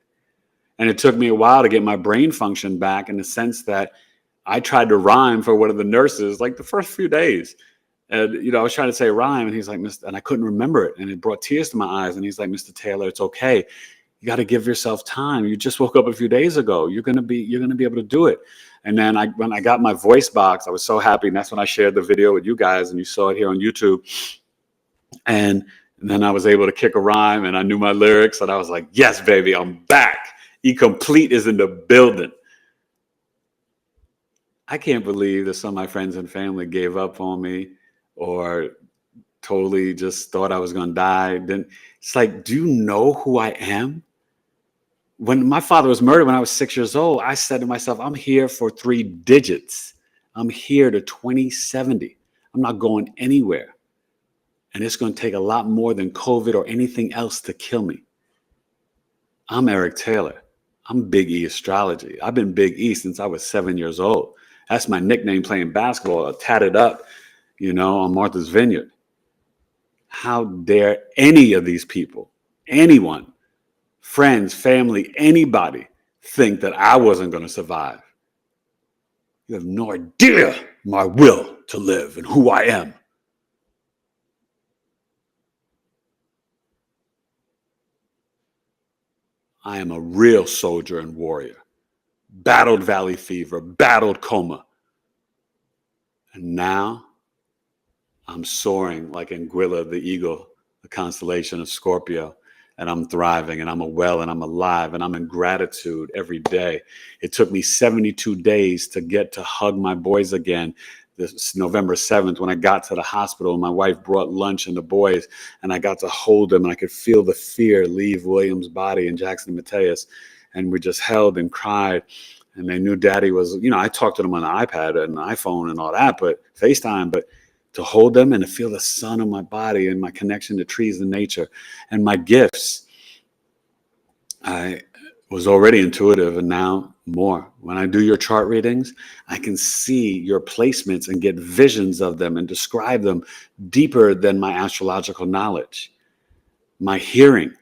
And it took me a while to get my brain function back, in the sense that I tried to rhyme for one of the nurses like the first few days. And, I was trying to say rhyme, and he's like, and I couldn't remember it. And it brought tears to my eyes. And he's like, Mr. Taylor, it's okay. You got to give yourself time. You just woke up a few days ago. You're going to be able to do it. And then when I got my voice box, I was so happy. And that's when I shared the video with you guys, and you saw it here on YouTube. And then I was able to kick a rhyme, and I knew my lyrics, and I was like, yes, baby, I'm back. E-Complete is in the building. I can't believe that some of my friends and family gave up on me, or totally just thought I was going to die. Then it's like, do you know who I am? When my father was murdered when I was 6 years old, I said to myself, I'm here for 3 digits. I'm here to 2070. I'm not going anywhere. And it's going to take a lot more than COVID or anything else to kill me. I'm Eric Taylor. I'm Big E Astrology. I've been Big E since I was 7 years old. That's my nickname playing basketball, tatted up, on Martha's Vineyard. How dare any of these people, anyone, friends, family, anybody, think that I wasn't going to survive? You have no idea my will to live and who I am. I am a real soldier and warrior. Battled valley fever, battled coma. And now I'm soaring like Anguilla, the eagle, the constellation of Scorpio. And I'm thriving, and I'm well, and I'm alive, and I'm in gratitude every day. It took me 72 days to get to hug my boys again. This November 7th, when I got to the hospital, my wife brought lunch and the boys, and I got to hold them, and I could feel the fear leave William's body and Jackson and Mateus. And we just held and cried. And they knew Daddy was, I talked to them on the iPad and the iPhone and all that, but FaceTime, but to hold them and to feel the sun on my body and my connection to trees and nature and my gifts. I was already intuitive, and now more. When I do your chart readings, I can see your placements and get visions of them and describe them deeper than my astrological knowledge. My hearing.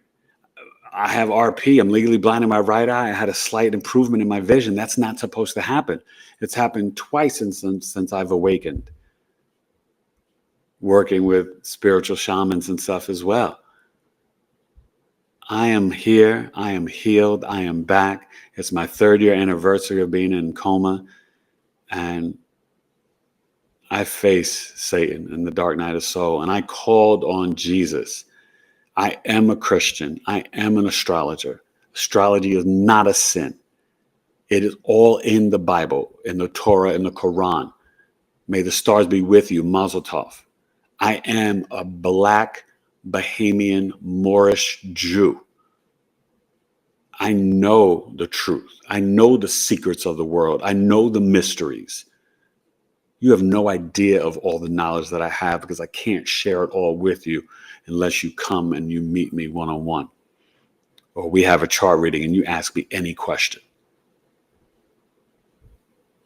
I have RP. I'm legally blind in my right eye. I had a slight improvement in my vision. That's not supposed to happen. It's happened twice since I've awakened. Working with spiritual shamans and stuff as well. I am here. I am healed. I am back. It's my 3rd year anniversary of being in coma. And I face Satan in the dark night of soul. And I called on Jesus. I am a Christian. I am an astrologer. Astrology is not a sin. It is all in the Bible, in the Torah, in the Quran. May the stars be with you, Mazel Tov. I am a Black Bahamian Moorish Jew. I know the truth. I know the secrets of the world. I know the mysteries. You have no idea of all the knowledge that I have, because I can't share it all with you unless you come and you meet me one-on-one. Or we have a chart reading and you ask me any question.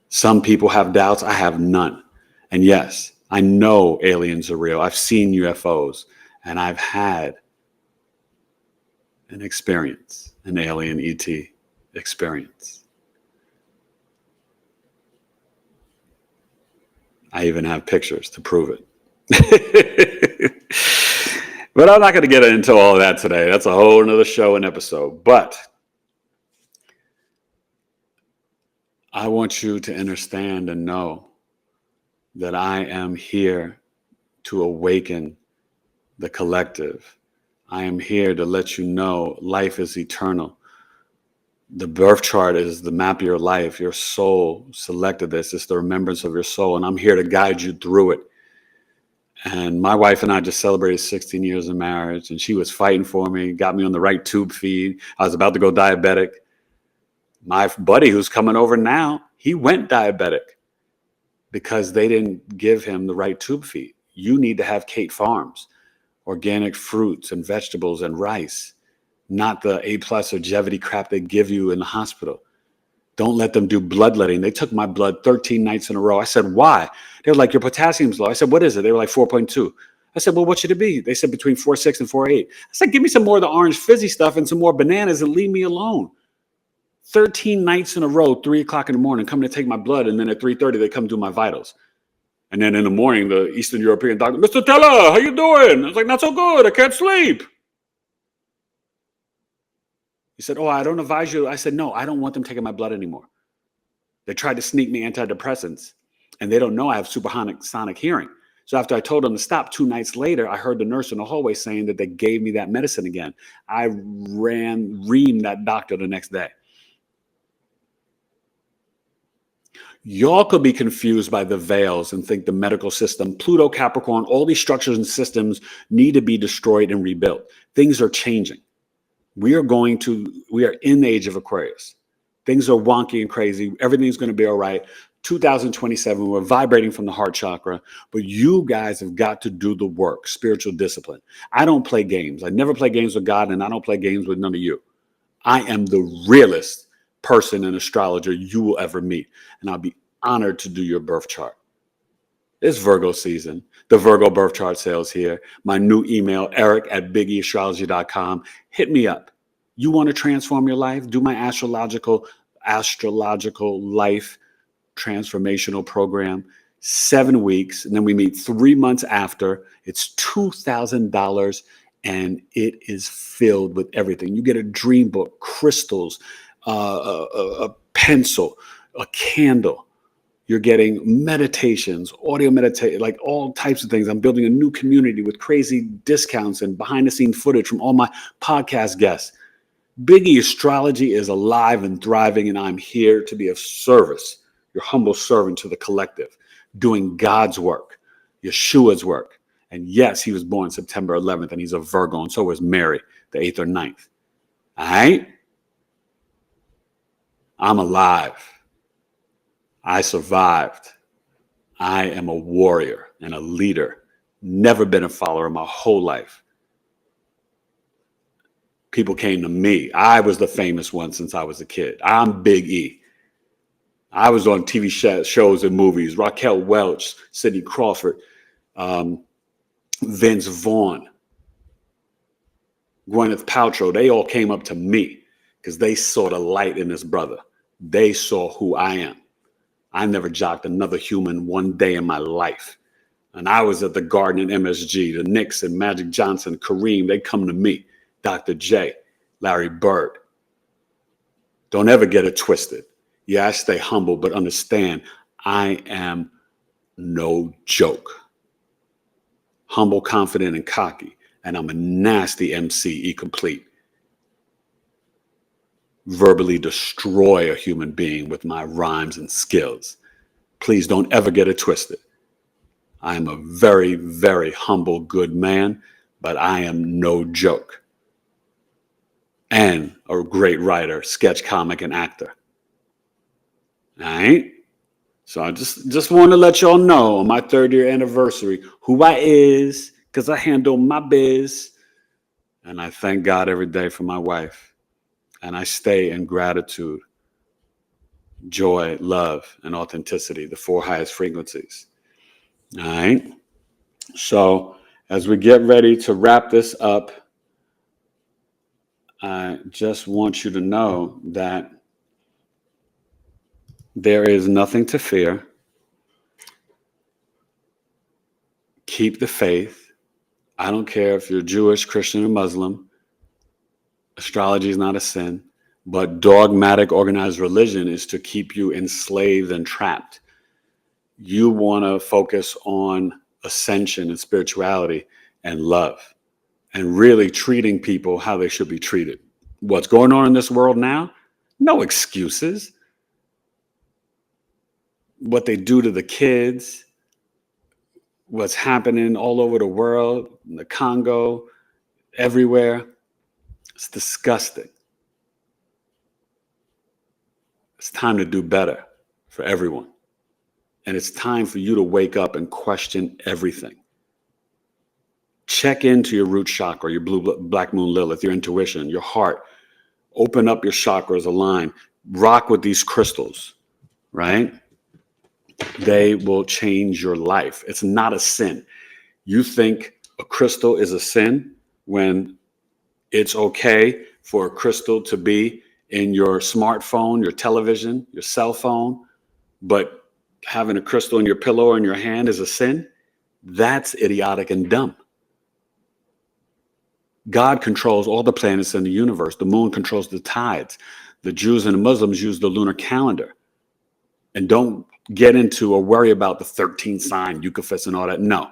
Some people have doubts. I have none. And yes, I know aliens are real. I've seen UFOs, and I've had an experience, an alien ET experience. I even have pictures to prove it. But I'm not going to get into all of that today. That's a whole nother show and episode. But I want you to understand and know that I am here to awaken the collective. I am here to let you know life is eternal. The birth chart is the map of your life. Your soul selected this. It's the remembrance of your soul. And I'm here to guide you through it. And my wife and I just celebrated 16 years of marriage. And she was fighting for me, got me on the right tube feed. I was about to go diabetic. My buddy who's coming over now, he went diabetic because they didn't give him the right tube feed. You need to have Kate Farms, organic fruits and vegetables and rice, not the A+ or Jevity crap they give you in the hospital. Don't let them do bloodletting. They took my blood 13 nights in a row. I said, why? They were like, your potassium's low. I said, what is it? They were like 4.2. I said, well, what should it be? They said between 4.6 and 4.8. I said, give me some more of the orange fizzy stuff and some more bananas and leave me alone. 13 nights in a row, 3 o'clock in the morning, coming to take my blood. And then at 3:30, they come do my vitals. And then in the morning, the Eastern European doctor, Mr. Teller, how you doing? I was like, not so good. I can't sleep. He said, oh, I don't advise you. I said, no, I don't want them taking my blood anymore. They tried to sneak me antidepressants, and they don't know I have supersonic hearing. So after I told them to stop, 2 nights later, I heard the nurse in the hallway saying that they gave me that medicine again. I reamed that doctor the next day. Y'all could be confused by the veils and think the medical system, Pluto, Capricorn, all these structures and systems need to be destroyed and rebuilt. Things are changing. We are in the age of Aquarius. Things are wonky and crazy. Everything's going to be all right. 2027, we're vibrating from the heart chakra, but you guys have got to do the work, spiritual discipline. I don't play games. I never play games with God, and I don't play games with none of you. I am the realest person and astrologer you will ever meet, and I'll be honored to do your birth chart. It's Virgo season. The Virgo birth chart sales here. My new email, eric@BigEAstrology.com. Hit me up. You want to transform your life? Do my astrological life transformational program, 7 weeks, and then we meet 3 months after. It's $2,000, and it is filled with everything. You get a dream book, crystals, a pencil, a candle. You're getting meditations, audio meditation, like all types of things. I'm building a new community with crazy discounts and behind-the-scenes footage from all my podcast guests. BigE Astrology is alive and thriving, and I'm here to be of service, your humble servant to the collective, doing God's work, Yeshua's work. And yes, he was born September 11th, and he's a Virgo, and so was Mary, the 8th or 9th. All right? I'm alive. I survived. I am a warrior and a leader. Never been a follower my whole life. People came to me. I was the famous one since I was a kid. I'm Big E. I was on TV shows and movies. Raquel Welch, Sidney Crawford, Vince Vaughn, Gwyneth Paltrow. They all came up to me because they saw the light in this brother. They saw who I am. I never jocked another human one day in my life. And I was at the Garden and MSG, the Knicks and Magic Johnson, Kareem, they come to me. Dr. J, Larry Bird. Don't ever get it twisted. Yeah, I stay humble, but understand I am no joke. Humble, confident, and cocky. And I'm a nasty MC, complete. Verbally destroy a human being with my rhymes and skills. Please don't ever get it twisted. I am a very, very humble, good man, but I am no joke. And a great writer, sketch comic, and actor. All right? So I just want to let y'all know on my 3rd year anniversary who I is, because I handle my biz. And I thank God every day for my wife. And I stay in gratitude, joy, love, and authenticity, the 4 highest frequencies. All right? So as we get ready to wrap this up, I just want you to know that there is nothing to fear. Keep the faith. I don't care if you're Jewish, Christian, or Muslim. Astrology is not a sin, but dogmatic organized religion is to keep you enslaved and trapped. You want to focus on ascension and spirituality and love and really treating people how they should be treated. What's going on in this world now? No excuses. What they do to the kids, what's happening all over the world, in the Congo, everywhere, it's disgusting. It's time to do better for everyone. And it's time for you to wake up and question everything. Check into your root chakra, your black moon Lilith, your intuition, your heart. Open up your chakras, align. Rock with these crystals, right? They will change your life. It's not a sin. You think a crystal is a sin when it's okay for a crystal to be in your smartphone, your television, your cell phone, but having a crystal in your pillow or in your hand is a sin? That's idiotic and dumb. God controls all the planets in the universe. The moon controls the tides. The Jews and the Muslims use the lunar calendar. And don't get into or worry about the 13th sign, Eucaphus and all that. No.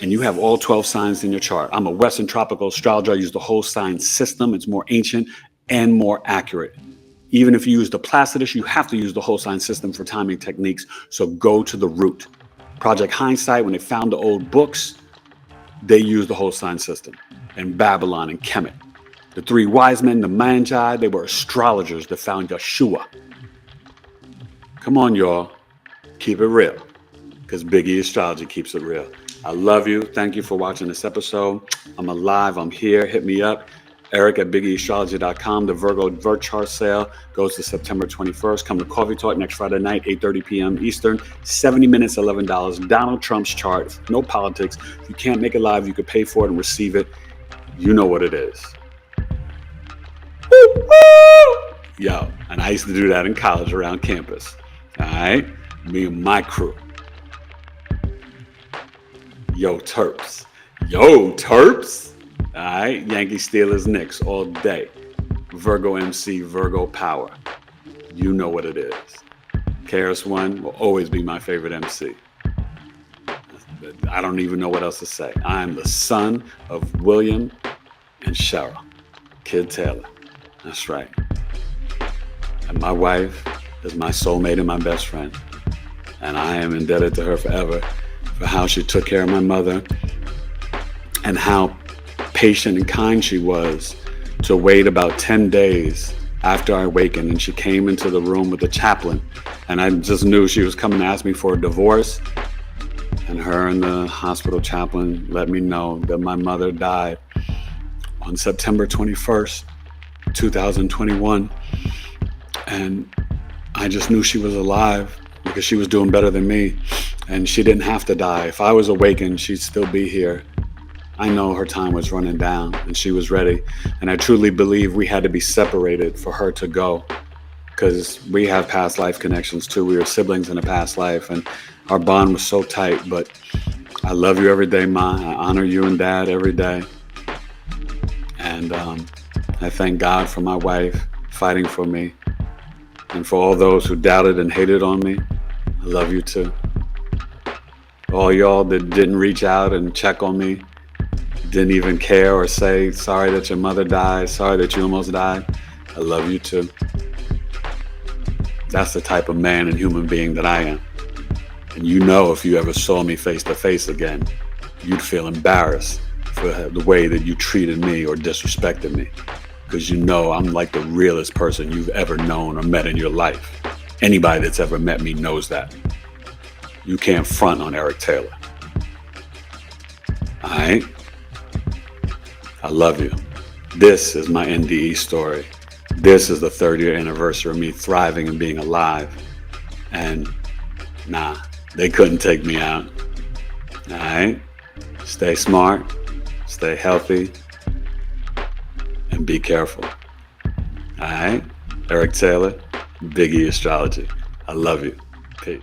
And you have all 12 signs in your chart. I'm a Western tropical astrologer. I use the whole sign system. It's more ancient and more accurate. Even if you use the Placidus, you have to use the whole sign system for timing techniques. So go to the root. Project Hindsight, when they found the old books, they used the whole sign system. And Babylon and Kemet. The three wise men, the Magi, they were astrologers that found Yeshua. Come on, y'all. Keep it real. Because BigEAstro keeps it real. I love you. Thank you for watching this episode. I'm alive. I'm here. Hit me up. Eric at BigEAstrology.com. The Virgo Vert Chart sale goes to September 21st. Come to Coffee Talk next Friday night, 8:30 p.m. Eastern. 70 minutes, $11. Donald Trump's chart. No politics. If you can't make it live, you could pay for it and receive it. You know what it is. Woo, woo! Yo, and I used to do that in college around campus. All right? Me and my crew. Yo, Terps. Yo, Terps. All right? Yankee, Steelers, Knicks all day. Virgo MC, Virgo Power. You know what it is. KRS-One will always be my favorite MC. I don't even know what else to say. I am the son of William and Cheryl, Kid Taylor. That's right. And my wife is my soulmate and my best friend. And I am indebted to her forever for how she took care of my mother and how patient and kind she was to wait about 10 days after I awakened. And she came into the room with the chaplain. And I just knew she was coming to ask me for a divorce. And her and the hospital chaplain let me know that my mother died on September 21st, 2021. And I just knew she was alive because she was doing better than me. And she didn't have to die. If I was awakened, she'd still be here. I know her time was running down and she was ready. And I truly believe we had to be separated for her to go, because we have past life connections too. We were siblings in a past life and our bond was so tight. But I love you every day, Ma. I honor you and Dad every day. And I thank God for my wife fighting for me. And for all those who doubted and hated on me, I love you too. All y'all that didn't reach out and check on me, didn't even care or say, sorry that your mother died, sorry that you almost died, I love you too. That's the type of man and human being that I am. And you know, if you ever saw me face to face again, you'd feel embarrassed for the way that you treated me or disrespected me. Because you know I'm like the realest person you've ever known or met in your life. Anybody that's ever met me knows that. You can't front on Eric Taylor. All right? I love you. This is my NDE story. This is the 30th anniversary of me thriving and being alive. And nah, they couldn't take me out. All right? Stay smart, stay healthy, and be careful. All right? Eric Taylor, BigEAstro. I love you. Peace.